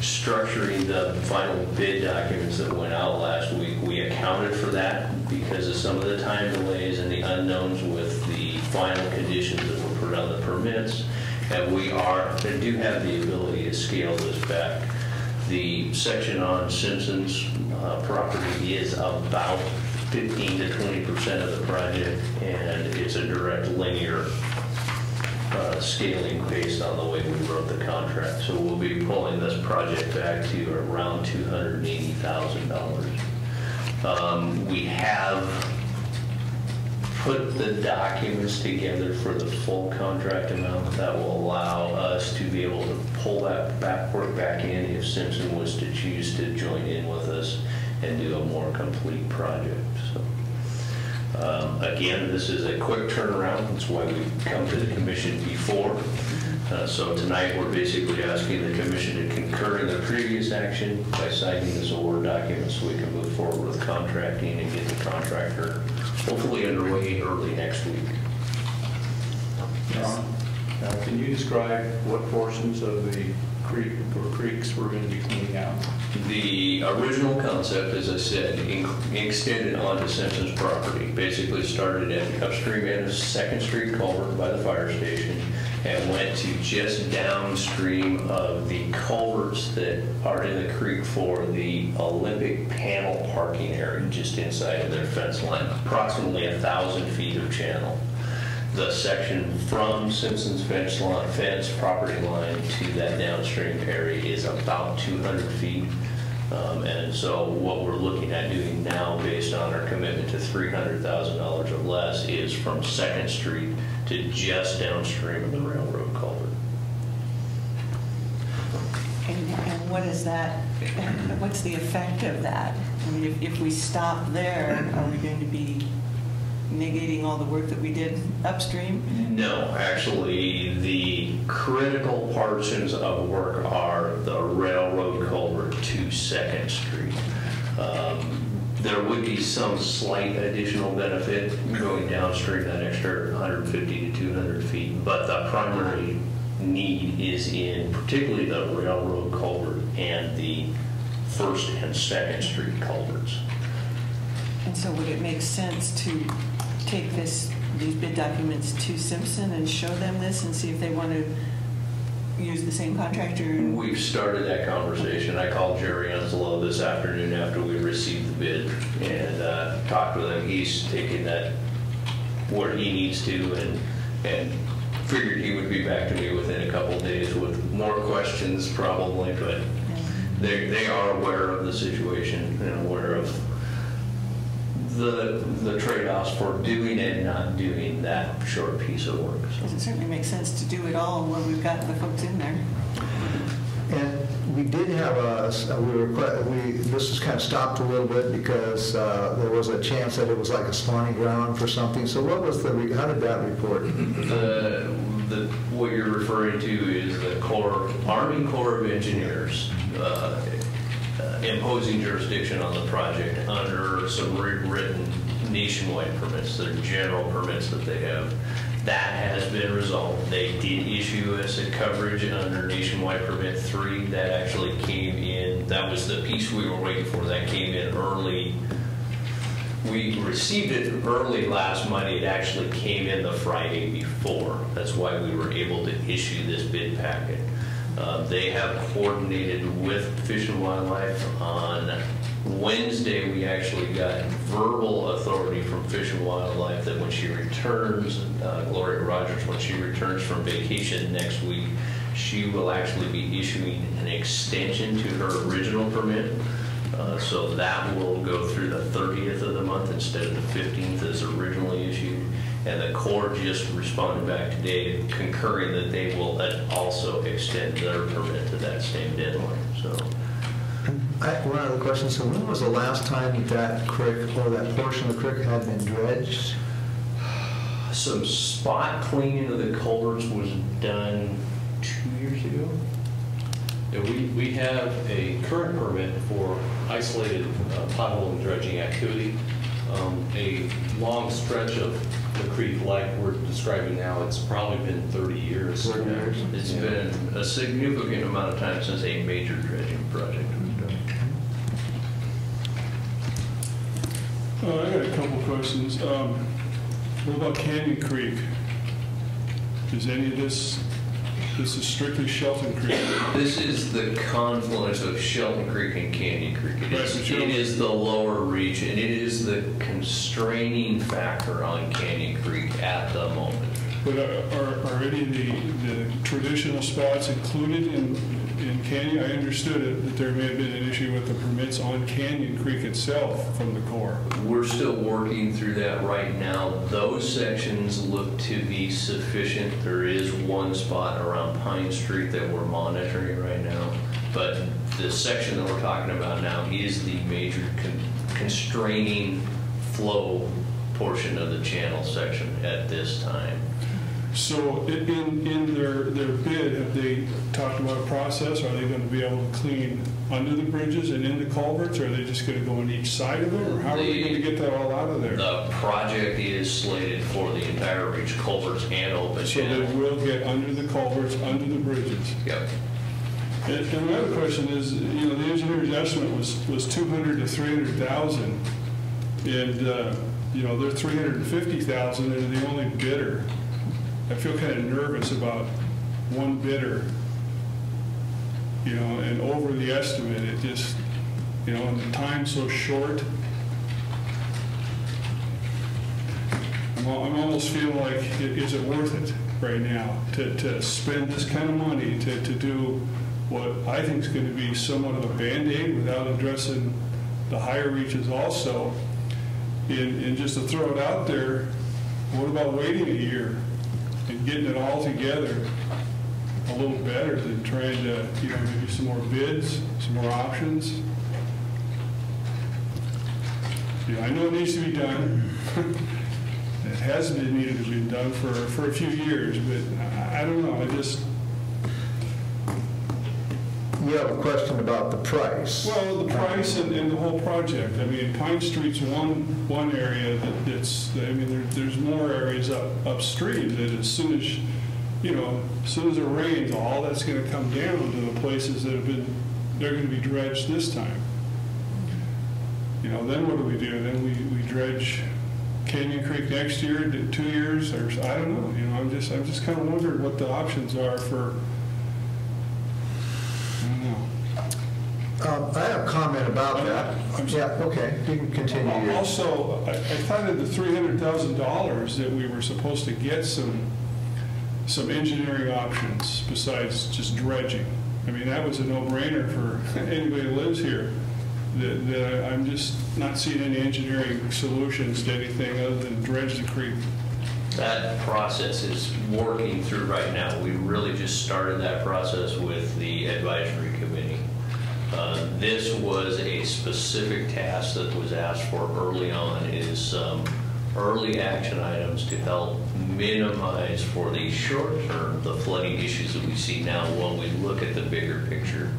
Structuring the final bid documents that went out last week, we accounted for that because of some of the time delays and the unknowns with the final conditions that were put on the permits. And we do have the ability to scale this back. The section on Simpson's property is about 15 to 20% of the project, and it's a direct linear scaling based on the way we wrote the contract. So we'll be pulling this project back to around $280,000. We have put the documents together for the full contract amount that will allow us to be able to pull that work back in if Simpson was to choose to join in with us and do a more complete project. So. Again, this is a quick turnaround. That's why we've come to the commission before. So tonight we're basically asking the commission to concur in the previous action by signing this award document so we can move forward with contracting and get the contractor hopefully underway early next week. Can you describe what portions of the creek or creeks we're going to be cleaning out? The original concept, as I said, extended onto Simpson's property. Basically started at the upstream end of 2nd Street culvert by the fire station and went to just downstream of the culverts that are in the creek for the Olympic panel parking area, just inside of their fence line, approximately 1,000 feet of channel. The section from Simpson's fence property line to that downstream area is about 200 feet. And so what we're looking at doing now, based on our commitment to $300,000 or less, is from 2nd Street to just downstream of the railroad culvert. And what is that, what's the effect of that? I mean, if we stop there, are we going to be negating all the work that we did upstream? No, actually, the critical portions of work are the railroad culvert to 2nd Street. There would be some slight additional benefit going downstream that extra 150 to 200 feet, but the primary need is in particularly the railroad culvert and the 1st and 2nd Street culverts. And so would it make sense to take these bid documents to Simpson and show them this and see if they want to use the same contractor? We've started that conversation. I called Jerry Enslow this afternoon after we received the bid and talked with him. He's taking that where he needs to and figured he would be back to me within a couple of days with more questions probably, but they are aware of the situation and aware of the trade-offs for doing and not doing that short piece of work. It certainly makes sense to do it all when we've got the folks in there. And we did have this was kind of stopped a little bit because there was a chance that it was like a spawning ground for something. So what was how did that report? What you're referring to is the Army Corps of Engineers imposing jurisdiction on the project under some written nationwide permits, the general permits that they have. That has been resolved. They did issue us a coverage under Nationwide Permit 3. That actually came in. That was the piece we were waiting for. That came in early. We received it early last Monday. It actually came in the Friday before. That's why we were able to issue this bid packet. They have coordinated with Fish and Wildlife. On Wednesday, we actually got verbal authority from Fish and Wildlife that when she returns, Gloria Rogers, when she returns from vacation next week, she will actually be issuing an extension to her original permit. So that will go through the 30th of the month instead of the 15th as originally issued. And the Corps just responded back today concurring that they will also extend their permit to that same deadline. So, one other question. So when was the last time that creek or that portion of the creek had been dredged? some spot cleaning of the culverts was done 2 years ago. Yeah, we have a current permit for isolated pothole and dredging activity. A long stretch of the creek like we're describing now, it's probably been 30 years. 30 years. It's been a significant amount of time since a major dredging project was done. I got a couple questions. What about Canyon Creek? Is any of this is strictly Shelton Creek? This is the confluence of Shelton Creek and Canyon Creek. It is the lower reach, and it is the constraining factor on Canyon Creek at the moment. But are any of the traditional spots included in Canyon? I understood it, that there may have been an issue with the permits on Canyon Creek itself from the Corps. We're still working through that right now. Those sections look to be sufficient. There is one spot around Pine Street that we're monitoring right now. But the section that we're talking about now is the major constraining flow portion of the channel section at this time. So in their bid, have they talked about a process? Are they going to be able to clean under the bridges and in the culverts, or are they just going to go on each side of them, or how are they going to get that all out of there? The project is slated for the entire reach, culverts and open channel. So they will get under the culverts, under the bridges. Yep. And my other question is, you know, the engineer's estimate was 200 to 300,000, and you know, they're 350,000. They're the only bidder. I feel kind of nervous about one bidder, you know, and over the estimate. It just, you know, and the time's so short. I'm almost feeling like, is it worth it right now to spend this kind of money to do what I think is going to be somewhat of a Band-Aid without addressing the higher reaches also? And just to throw it out there, what about waiting a year and getting it all together a little better than trying to, you know, maybe some more bids, some more options? You know, I know it needs to be done. It hasn't been needed to be done for a few years, but I don't know. I just... You have a question about the price. Well, the price and the whole project. I mean, Pine Street's one area that's, I mean, there's more areas upstream that as soon as, you know, as soon as it rains, all that's going to come down to the places that have been, they're going to be dredged this time. You know, then what do we do? Then we dredge Canyon Creek next year, 2 years, or I don't know. You know, I'm just kind of wondering what the options are for. I don't know. I have a comment about that. Yeah, okay, you can continue. Also, I thought of the $300,000 that we were supposed to get some engineering options besides just dredging. I mean, that was a no-brainer for anybody who lives here. That I'm just not seeing any engineering solutions to anything other than dredge the creek. That process is working through right now. We really just started that process with the advisory committee. This was a specific task that was asked for early on, is some early action items to help minimize for the short term the flooding issues that we see now when we look at the bigger picture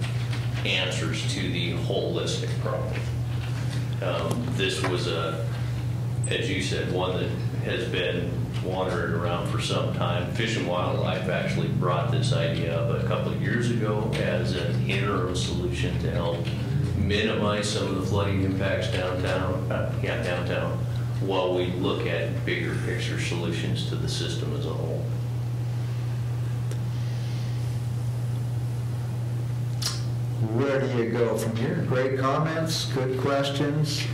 answers to the holistic problem. This was as you said, one that has been wandering around for some time. Fish and Wildlife actually brought this idea up a couple of years ago as an interim solution to help minimize some of the flooding impacts downtown, while we look at bigger picture solutions to the system as a whole. Where do you go from here? Great comments, good questions,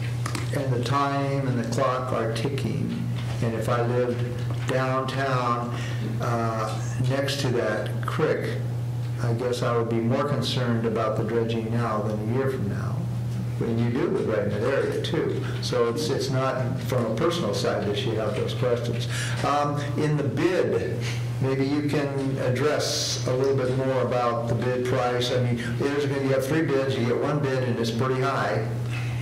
and the time and the clock are ticking. And if I lived downtown next to that creek, I guess I would be more concerned about the dredging now than a year from now. When you do live right in that area too. So it's not from a personal side that you have those questions. In the bid, maybe you can address a little bit more about the bid price. I mean, you have 3 bids, you get 1 bid and it's pretty high.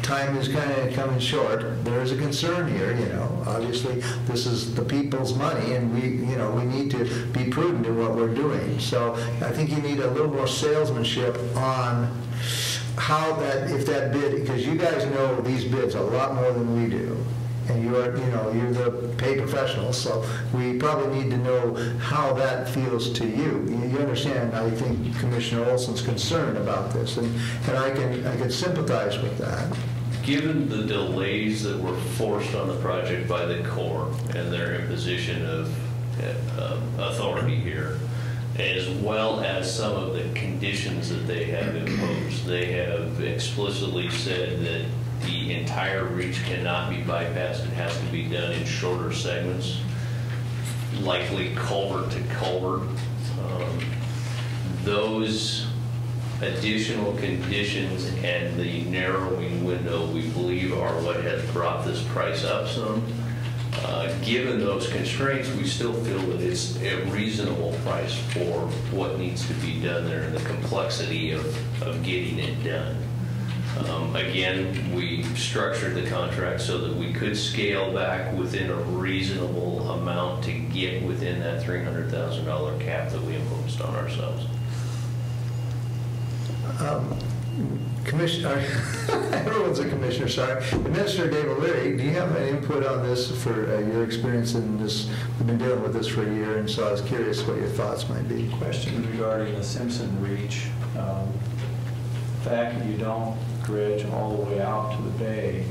Time is kind of coming short. There is a concern here, you know. Obviously, this is the people's money, and we need to be prudent in what we're doing. So I think you need a little more salesmanship on how that, if that bid, because you guys know these bids a lot more than we do. And you're the paid professionals, so we probably need to know how that feels to you. You understand, I think, Commissioner Olson's concern about this, and I can sympathize with that. Given the delays that were forced on the project by the Corps and their imposition of authority here, as well as some of the conditions that they have imposed, they have explicitly said that the entire reach cannot be bypassed. It has to be done in shorter segments, likely culvert to culvert. Those additional conditions and the narrowing window, we believe, are what has brought this price up some. Given those constraints, we still feel that it's a reasonable price for what needs to be done there and the complexity of getting it done. Again, we structured the contract so that we could scale back within a reasonable amount to get within that $300,000 cap that we imposed on ourselves. Commissioner, everyone's a commissioner, sorry. Administrator Dave O'Leary, do you have any input on this for your experience in this? We've been dealing with this for a year, and so I was curious what your thoughts might be. Question regarding the Simpson Reach. The fact that you don't dredge all the way out to the bay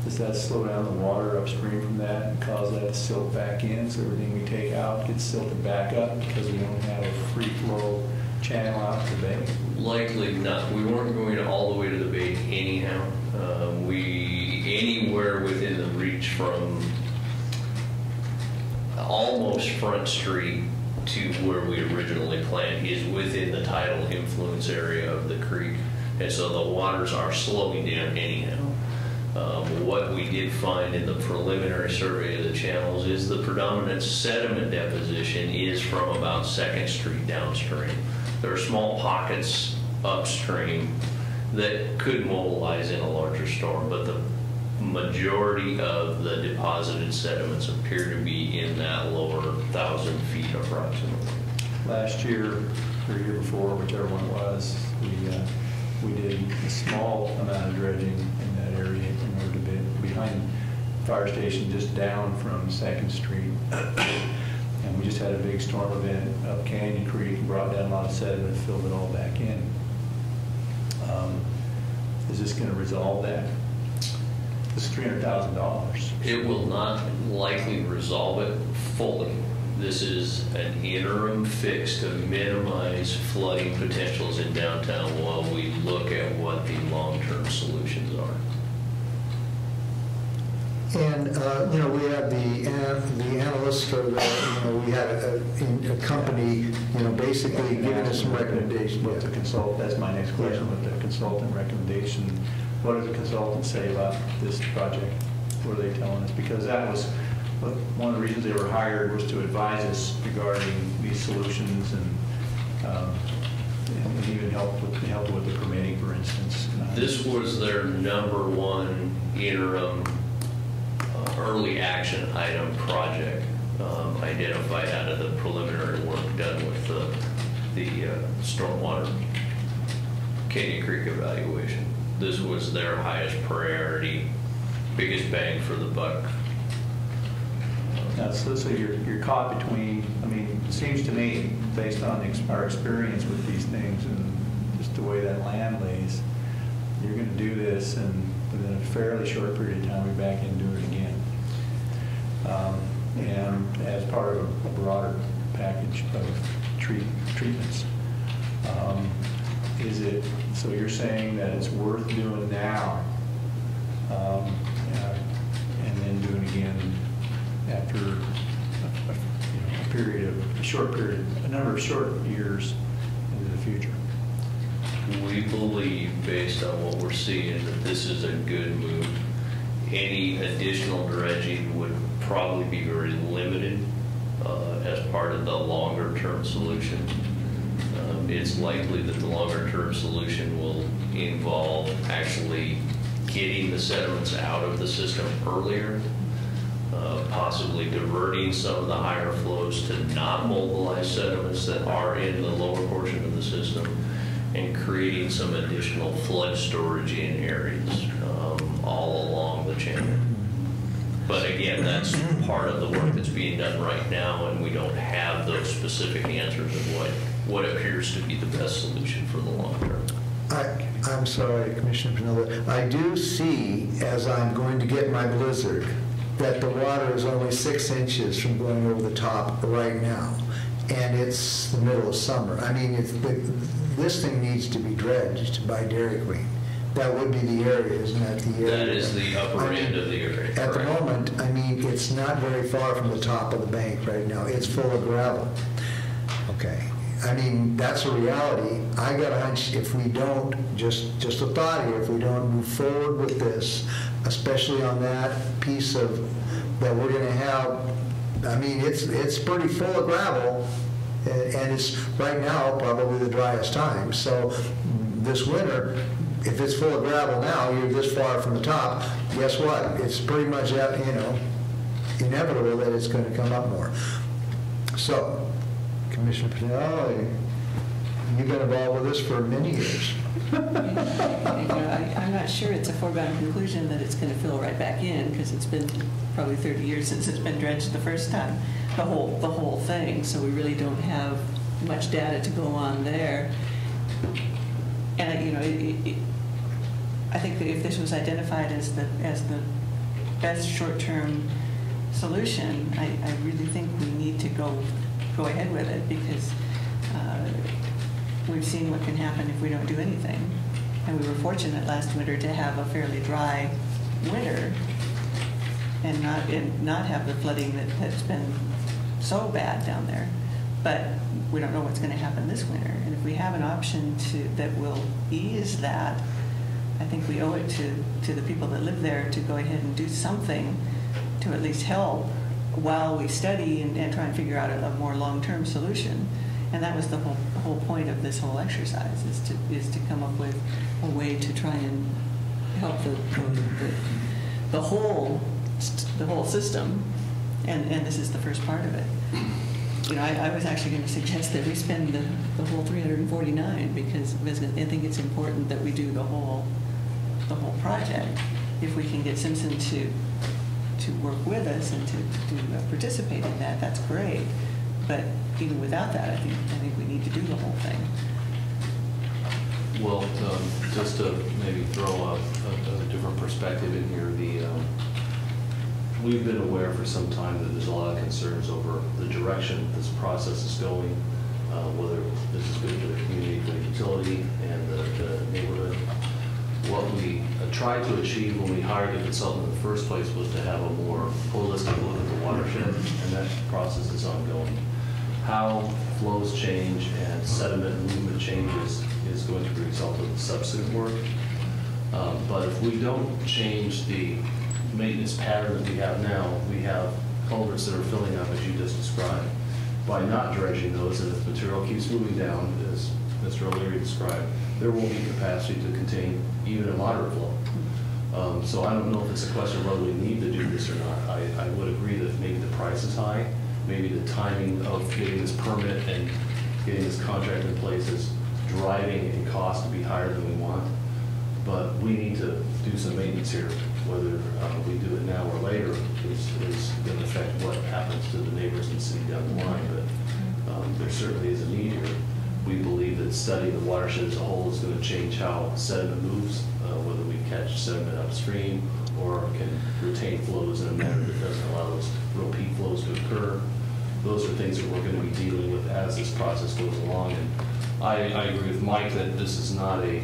does that slow down the water upstream from that and cause that to silt back in, so everything we take out gets silted back up because we don't have a free flow channel out to the bay? Likely not. We weren't going to all the way to the bay anyhow. Anywhere within the reach from almost Front Street to where we originally planned is within the tidal influence area of the creek. And so the waters are slowing down anyhow. What we did find in the preliminary survey of the channels is the predominant sediment deposition is from about 2nd Street downstream. There are small pockets upstream that could mobilize in a larger storm, but the majority of the deposited sediments appear to be in that lower 1,000 feet approximately. Last year, or year before, whichever one it was, we did a small amount of dredging in that area in order to be behind the fire station, just down from 2nd Street. And we just had a big storm event up Canyon Creek, brought down a lot of sediment, filled it all back in. Is this going to resolve that? It's $300,000. It will not likely resolve it fully. This is an interim fix to minimize flooding potentials in downtown while we look at what the long-term solutions are. And, we have the analysts, or we had a company, basically giving us some recommendations. What the consultant, that's my next question, what the consultant recommendation, what does the consultant say about this project? What are they telling us? Because that was, one of the reasons they were hired was to advise us regarding these solutions and even help with the permitting, for instance. This was their #1 interim early action item project identified out of the preliminary work done with the stormwater Canyon Creek evaluation. This was their highest priority, biggest bang for the buck. Now, so you're caught between, it seems to me, based on our experience with these things and just the way that land lays, you're going to do this and within a fairly short period of time, we're back in doing it again. And as part of a broader package of treatments. So you're saying that it's worth doing now and then doing again after a number of short years into the future? We believe, based on what we're seeing, that this is a good move. Any additional dredging would probably be very limited as part of the longer-term solution. It's likely that the longer-term solution will involve actually getting the sediments out of the system earlier, possibly diverting some of the higher flows to not mobilize sediments that are in the lower portion of the system, and creating some additional flood storage in areas all along the channel. But again, that's part of the work that's being done right now, and we don't have those specific answers of what appears to be the best solution for the long term. I'm sorry, Commissioner Pinilla. I do see, as I'm going to get my blizzard, that the water is only 6 inches from going over the top right now, and it's the middle of summer. This thing needs to be dredged by Dairy Queen. That would be the area, isn't that the area? That is the upper end of the area. At the moment, it's not very far from the top of the bank right now. It's full of gravel. Okay. That's a reality. I got a hunch if we don't, just a thought here, if we don't move forward with this, especially on that piece of, that we're going to have, it's pretty full of gravel, and it's right now probably the driest time. So this winter, if it's full of gravel now, you're this far from the top, guess what? It's pretty much, inevitable that it's going to come up more. So, Commissioner Pinelli, you've been involved with this for many years. I'm not sure it's a foregone conclusion that it's going to fill right back in, because it's been probably 30 years since it's been dredged the first time, the whole thing. So we really don't have much data to go on there. And I think that if this was identified as the best short-term solution, I really think we need to go ahead with it, because we've seen what can happen if we don't do anything. And we were fortunate last winter to have a fairly dry winter and not have the flooding that's been so bad down there. But we don't know what's going to happen this winter. And if we have an option that will ease that, I think we owe it to the people that live there to go ahead and do something to at least help while we study and try and figure out a more long-term solution. And that was the whole point of this whole exercise, is to come up with a way to try and help the whole system. And this is the first part of it. You know, I was actually going to suggest that we spend the whole 349, because I think it's important that we do the whole project. If we can get Simpson to work with us and to participate in that, that's great. But even without that, I think we need to do the whole thing. Well, just to maybe throw a different perspective in here, we've been aware for some time that there's a lot of concerns over the direction this process is going, whether this is good for the community, for the utility, and the neighborhood. What we tried to achieve when we hired a consultant in the first place was to have a more holistic look at the watershed, and that process is ongoing. How flows change and sediment movement changes is going to be a result of the substantive work. But if we don't change the maintenance pattern that we have now, we have culverts that are filling up, as you just described. By not dredging those, and if material keeps moving down, as Mr. O'Leary described, there won't be capacity to contain even a moderate flow. So I don't know if it's a question of whether we need to do this or not. I would agree that maybe the price is high, maybe the timing of getting this permit and getting this contract in place is driving a cost to be higher than we want. But we need to do some maintenance here. Whether we do it now or later is going to affect what happens to the neighbors in the city down the line. But there certainly is a need here. We believe that studying the watershed as a whole is going to change how sediment moves, whether we catch sediment upstream or can retain flows in a manner that doesn't allow those real peak flows to occur. Those are things that we're going to be dealing with as this process goes along. And I agree with Mike that this is not a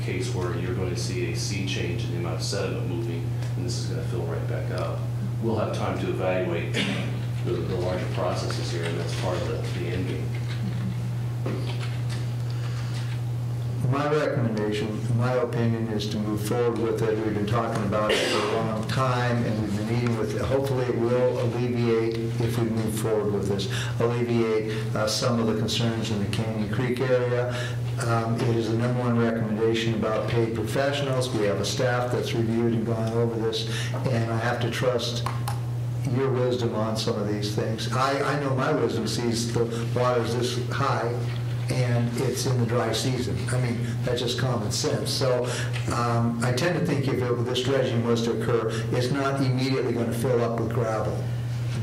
case where you're going to see a sea change in the amount of sediment moving, and this is going to fill right back up. We'll have time to evaluate the larger processes here, and that's part of the end game. My recommendation, in my opinion, is to move forward with it. We've been talking about it for a long time, and we've been meeting with it. Hopefully it will alleviate, if we move forward with this, alleviate some of the concerns in the Canyon Creek area. It is the #1 recommendation about paid professionals. We have a staff that's reviewed and gone over this, and I have to trust your wisdom on some of these things. I know my wisdom sees the water's this high, and it's in the dry season. I mean, that's just common sense. So I tend to think if this dredging was to occur, it's not immediately going to fill up with gravel.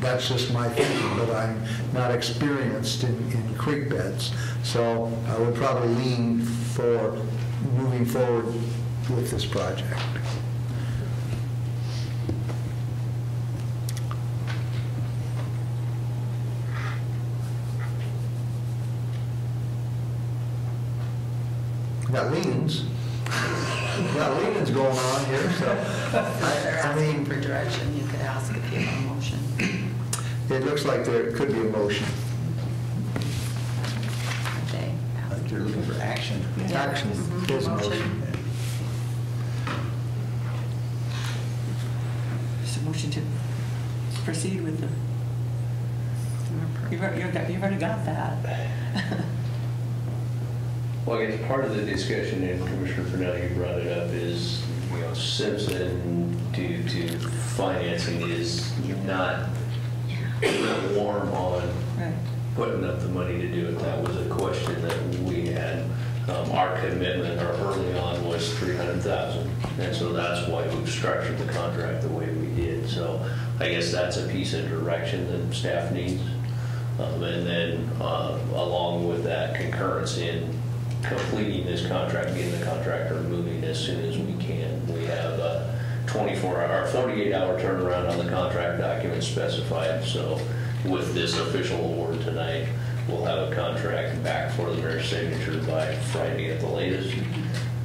That's just my thinking, but I'm not experienced in creek beds. So I would probably lean for moving forward with this project. Got leans. Got leans going on here, so I mean, for direction, you could ask if you have a motion. It looks like there could be a motion. Okay. I think you're looking for action. Yeah. Action is a motion. Just a motion to proceed with the. You've already got that. Well, I guess part of the discussion, and Commissioner Fennell, you brought it up, is, Simpson, due to financing, is not real warm on putting up the money to do it. That was a question that we had. Our commitment early on was $300,000, and so that's why we've structured the contract the way we did. So I guess that's a piece of direction that staff needs. And then along with that, concurrence in completing this contract, getting the contractor moving as soon as we can. We have 48-hour turnaround on the contract documents specified. So with this official award tonight, we'll have a contract back for the mayor's signature by Friday at the latest.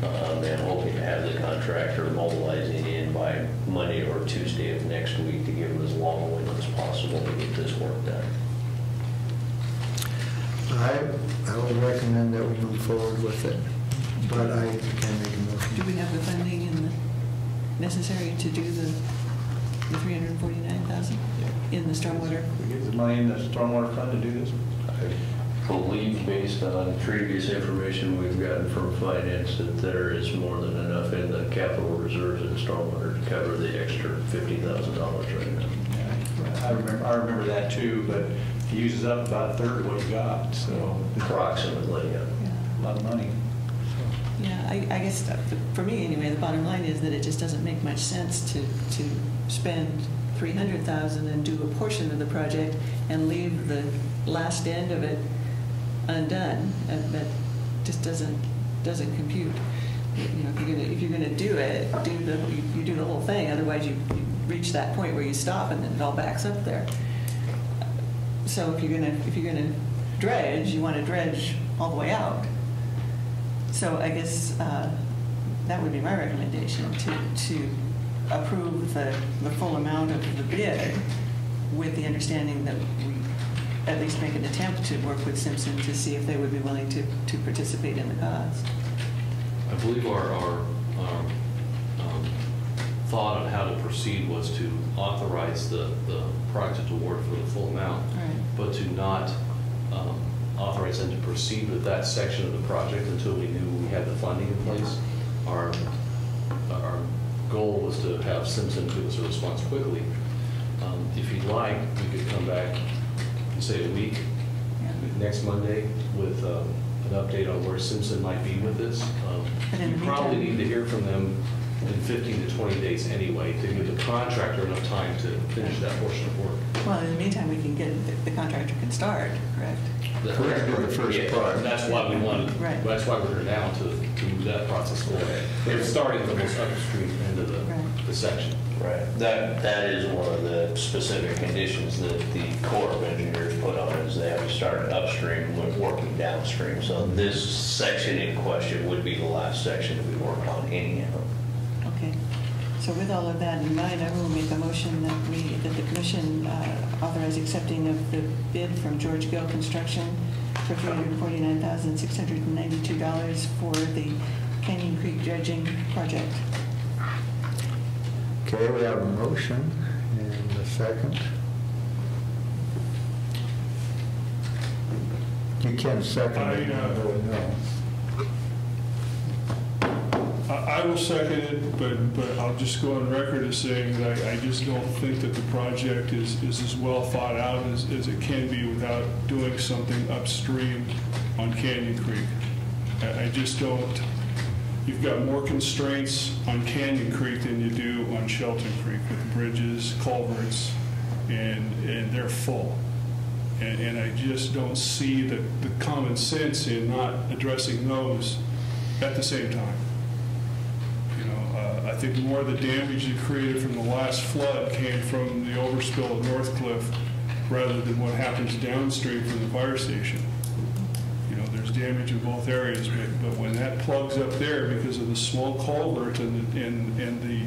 And hoping to have the contractor mobilizing in by Monday or Tuesday of next week to give them as long a window as possible to get this work done. I would recommend that we move forward with it, but I can make a motion. Do we have the funding and the necessary to do the 349,000 in the stormwater? We get the money in the stormwater fund to do this? I believe, based on previous information we've gotten from finance, that there is more than enough in the capital reserves and stormwater to cover the extra $50,000 right now. Yeah, I remember that too, but he uses up about a third of what he got, so. Approximately, yeah. A lot of money. Yeah, I guess for me anyway, the bottom line is that it just doesn't make much sense to spend $300,000 and do a portion of the project and leave the last end of it undone. That just doesn't compute. You know, if you're gonna do it, you do the whole thing. Otherwise, you reach that point where you stop and then it all backs up there. So if you're gonna dredge, you want to dredge all the way out. So I guess that would be my recommendation, to approve the full amount of the bid with the understanding that we at least make an attempt to work with Simpson to see if they would be willing to participate in the cost. I believe our thought on how to proceed was to authorize the project award for the full amount, Right. but to not authorize them to proceed with that section of the project until we knew we had the funding in place. Our goal was to have Simpson give us a response quickly. If you'd like, we could come back, say a week, next Monday, with an update on where Simpson might be with this. But in You the probably meantime- need to hear from them in 15 to 20 days anyway, to give the contractor enough time to finish that portion of work. Well, in the meantime, we can get the contractor can start, correct? Correct, do the first part. That's why we wanted, Right. that's why we're here now, to move that process forward. It's starting at the most upstream end of Right. the section. Right. That is one of the specific conditions that the Corps of Engineers put on, is they have to start upstream when working downstream. So this section in question would be the last section that we work on anyhow. Okay. So with all of that in mind, I will make a motion that the commission authorize accepting of the bid from George Gill Construction for $349,692 for the Canyon Creek dredging project. Okay, we have a motion and a second. You can second it. I will second it, but I'll just go on record as saying that I just don't think that the project is as well thought out as it can be without doing something upstream on Canyon Creek. I just don't. You've got more constraints on Canyon Creek than you do on Shelton Creek with bridges, culverts, and they're full. And I just don't see the common sense in not addressing those at the same time. I think more of the damage it created from the last flood came from the overspill at North Cliff rather than what happens downstream from the fire station. There's damage in both areas, but when that plugs up there because of the small culvert and the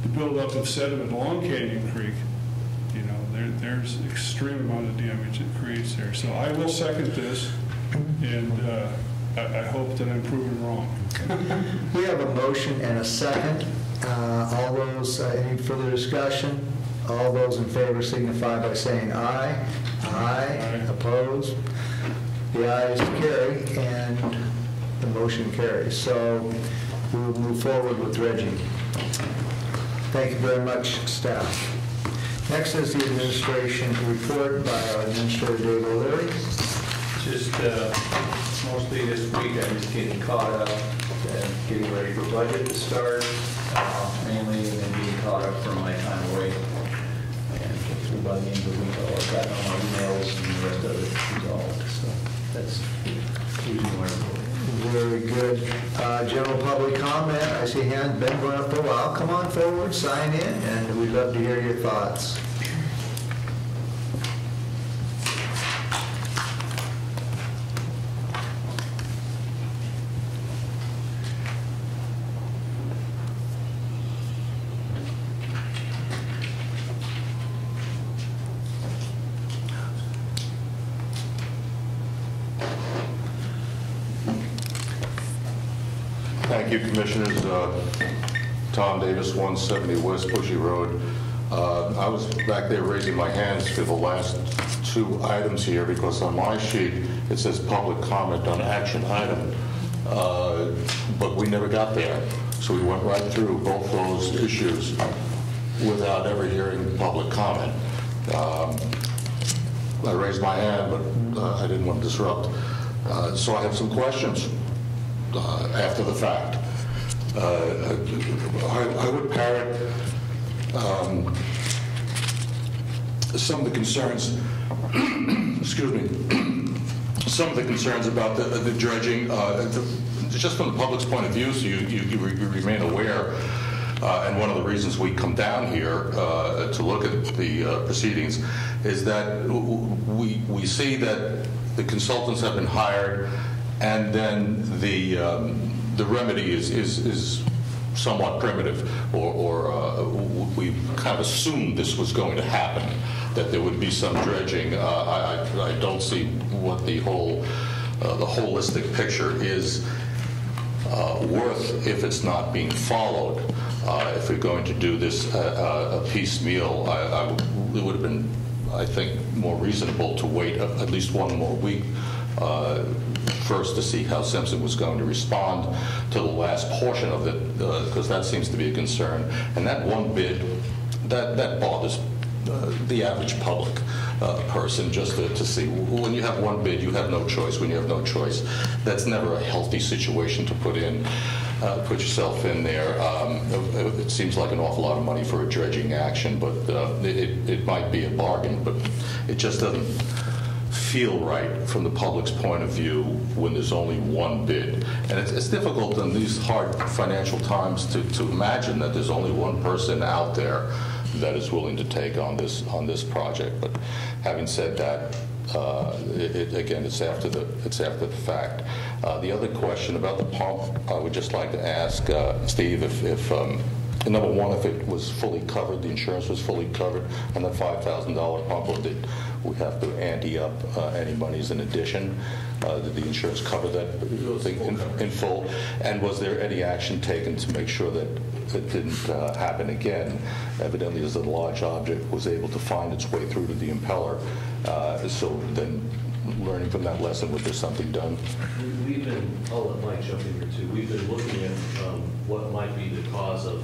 buildup of sediment along Canyon Creek, there's extreme amount of damage it creates there. So I will second this, and I hope that I'm proven wrong. We have a motion and a second. All those, any further discussion? All those in favor signify by saying aye. Aye. Opposed? The ayes carry, and the motion carries. So we will move forward with dredging. Thank you very much, staff. Next is the administration report by our Administrator Dave O'Leary. Just mostly this week, I'm just getting caught up and getting ready for budget to start, mainly, and then being caught up from my time away. And hopefully by the end of the week, I'll have gotten all my emails and the rest of it resolved. So that's usually my report. Very good. General public comment, I see hands been going up for a while. Come on forward, sign in, and we'd love to hear your thoughts. Thank you, Commissioners. Tom Davis, 170 West Bushy Road. I was back there raising my hands for the last two items here because on my sheet it says public comment on action item, but we never got there. So we went right through both those issues without ever hearing public comment. I raised my hand, but I didn't want to disrupt. So I have some questions. After the fact. I would parrot some of the concerns, excuse me, some of the concerns about the dredging, just from the public's point of view, so you remain aware. And one of the reasons we come down here to look at the proceedings is that we see that the consultants have been hired, and then the remedy is somewhat primitive, or we kind of assumed this was going to happen, that there would be some dredging. I don't see what the holistic picture is worth if it's not being followed. If we're going to do this a piecemeal, it would have been, I think, more reasonable to wait at least one more week first to see how Simpson was going to respond to the last portion of it, because that seems to be a concern. And that one bid, that bothers the average public person, just to see. When you have one bid, you have no choice. When you have no choice, that's never a healthy situation to put yourself in there. It seems like an awful lot of money for a dredging action, but it might be a bargain, but it just doesn't feel right from the public's point of view when there's only one bid. And it's difficult in these hard financial times to imagine that there's only one person out there that is willing to take on this project. But having said that, again, it's after the fact. The other question about the pump, I would just like to ask Steve if number one, if it was fully covered, the insurance was fully covered, and the $5,000 pump, or did we have to ante up any monies in addition? Did the insurance cover that thing in full? And was there any action taken to make sure that it didn't happen again? Evidently, as a large object was able to find its way through to the impeller. So then, learning from that lesson, was there something done? We've been, I'll let Mike jump in here too, we've been looking at what might be the cause of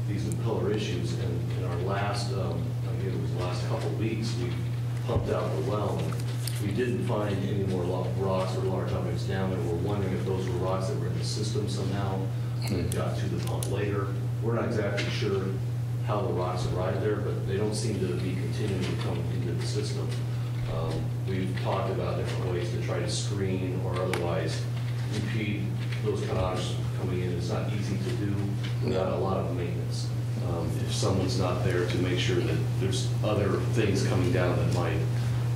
these impeller issues, and in our last, I think it was the last couple of weeks, we pumped out the well, and we didn't find any more rocks or large objects down there. We're wondering if those were rocks that were in the system somehow, and got to the pump later. We're not exactly sure how the rocks arrived there, but they don't seem to be continuing to come into the system. We've talked about different ways to try to screen or otherwise impede those canals coming in. It's not easy to do without a lot of maintenance. If someone's not there to make sure that there's other things coming down that might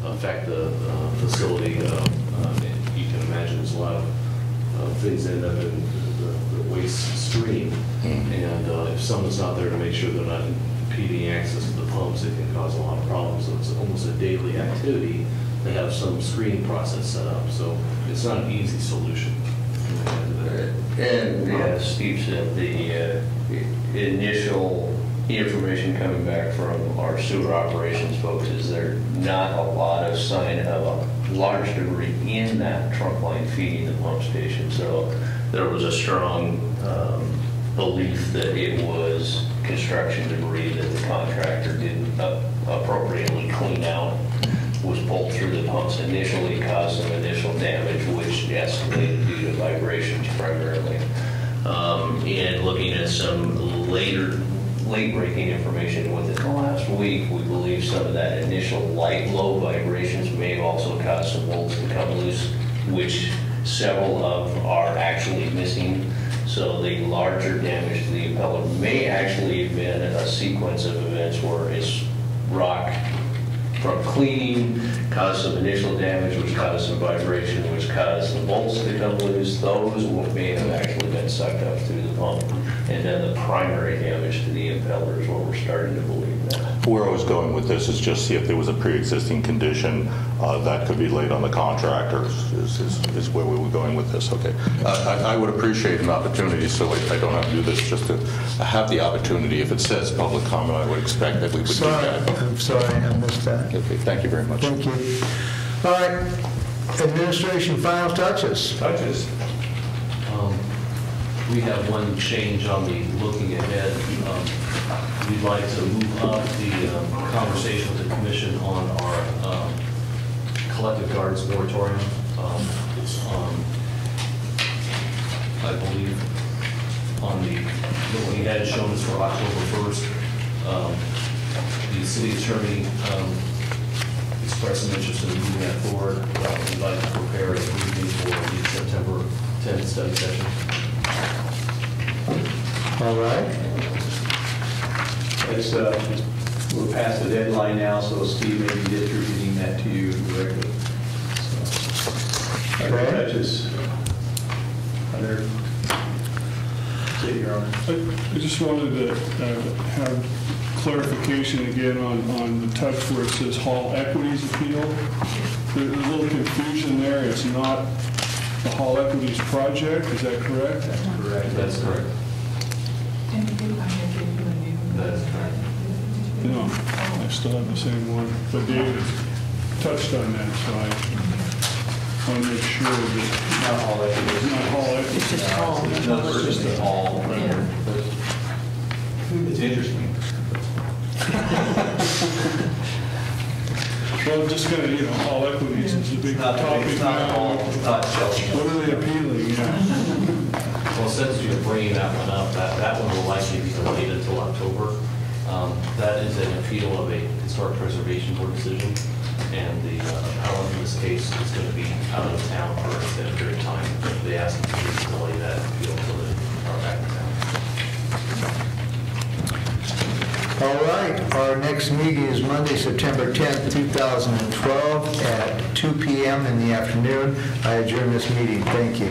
affect the facility, you can imagine there's a lot of things that end up in the waste stream. And if someone's not there to make sure they're not impeding access to the pumps, it can cause a lot of problems. So it's almost a daily activity to have some screening process set up. So it's not an easy solution. And as Steve said, the initial information coming back from our sewer operations folks is there's not a lot of sign of a large debris in that trunk line feeding the pump station. So there was a strong belief that it was construction debris that the contractor didn't appropriately clean out, was pulled through the pumps initially, caused some initial damage, which escalated due to vibrations primarily. And looking at some late-breaking information within the last week, we believe some of that initial low vibrations may have also caused some bolts to come loose, which Several of are actually missing. So the larger damage to the impeller may actually have been a sequence of events where it's rock from cleaning caused some initial damage, which caused some vibration, which caused the bolts to come loose. Those may have actually been sucked up through the pump. And then the primary damage to the impeller is what we're starting to believe now. Where I was going with this is just see if there was a pre-existing condition that could be laid on the contractor is where we were going with this. Okay. I would appreciate an opportunity, so I don't have to do this, just to have the opportunity. If it says public comment, I would expect that we would do that. I'm sorry, I missed that. Okay, thank you very much. Thank you. All right, administration final touches. We have one change on the looking ahead. We'd like to move up the conversation with the commission on our collective gardens moratorium. It's I believe, on the looking ahead shown is for October 1st. The city attorney expressed some interest in moving that forward. We'd like to prepare a briefing for the September 10th study session. All right. It's, we're past the deadline now, so Steve may be distributing that to you directly. So, Okay. touches. Other city owner. I just wanted to have clarification again on the touch where it says Hall Equities Appeal. There's a little confusion there. It's not the Hall Equities project. Is that correct? That's correct. That's correct. That's correct. No, I still have the same one. But David touched on that, so I want to make sure that Not all that it is. it's not Hall Equities. It's just Hall. No, it's just the hall. Yeah. It's interesting. Well, just kind of, Hall Equities is a big topic It's not now. all, it's not Chelsea. What are they appealing? Yeah. Well, since you're bringing that one up, that one will likely be delayed until October. That is an appeal of a historic preservation board decision, and the appellant in this case is going to be out of town for an extended period of time. They asked me to delay that appeal until they are back in town. All right, our next meeting is Monday, September 10th, 2012 at 2 p.m. in the afternoon. I adjourn this meeting. Thank you.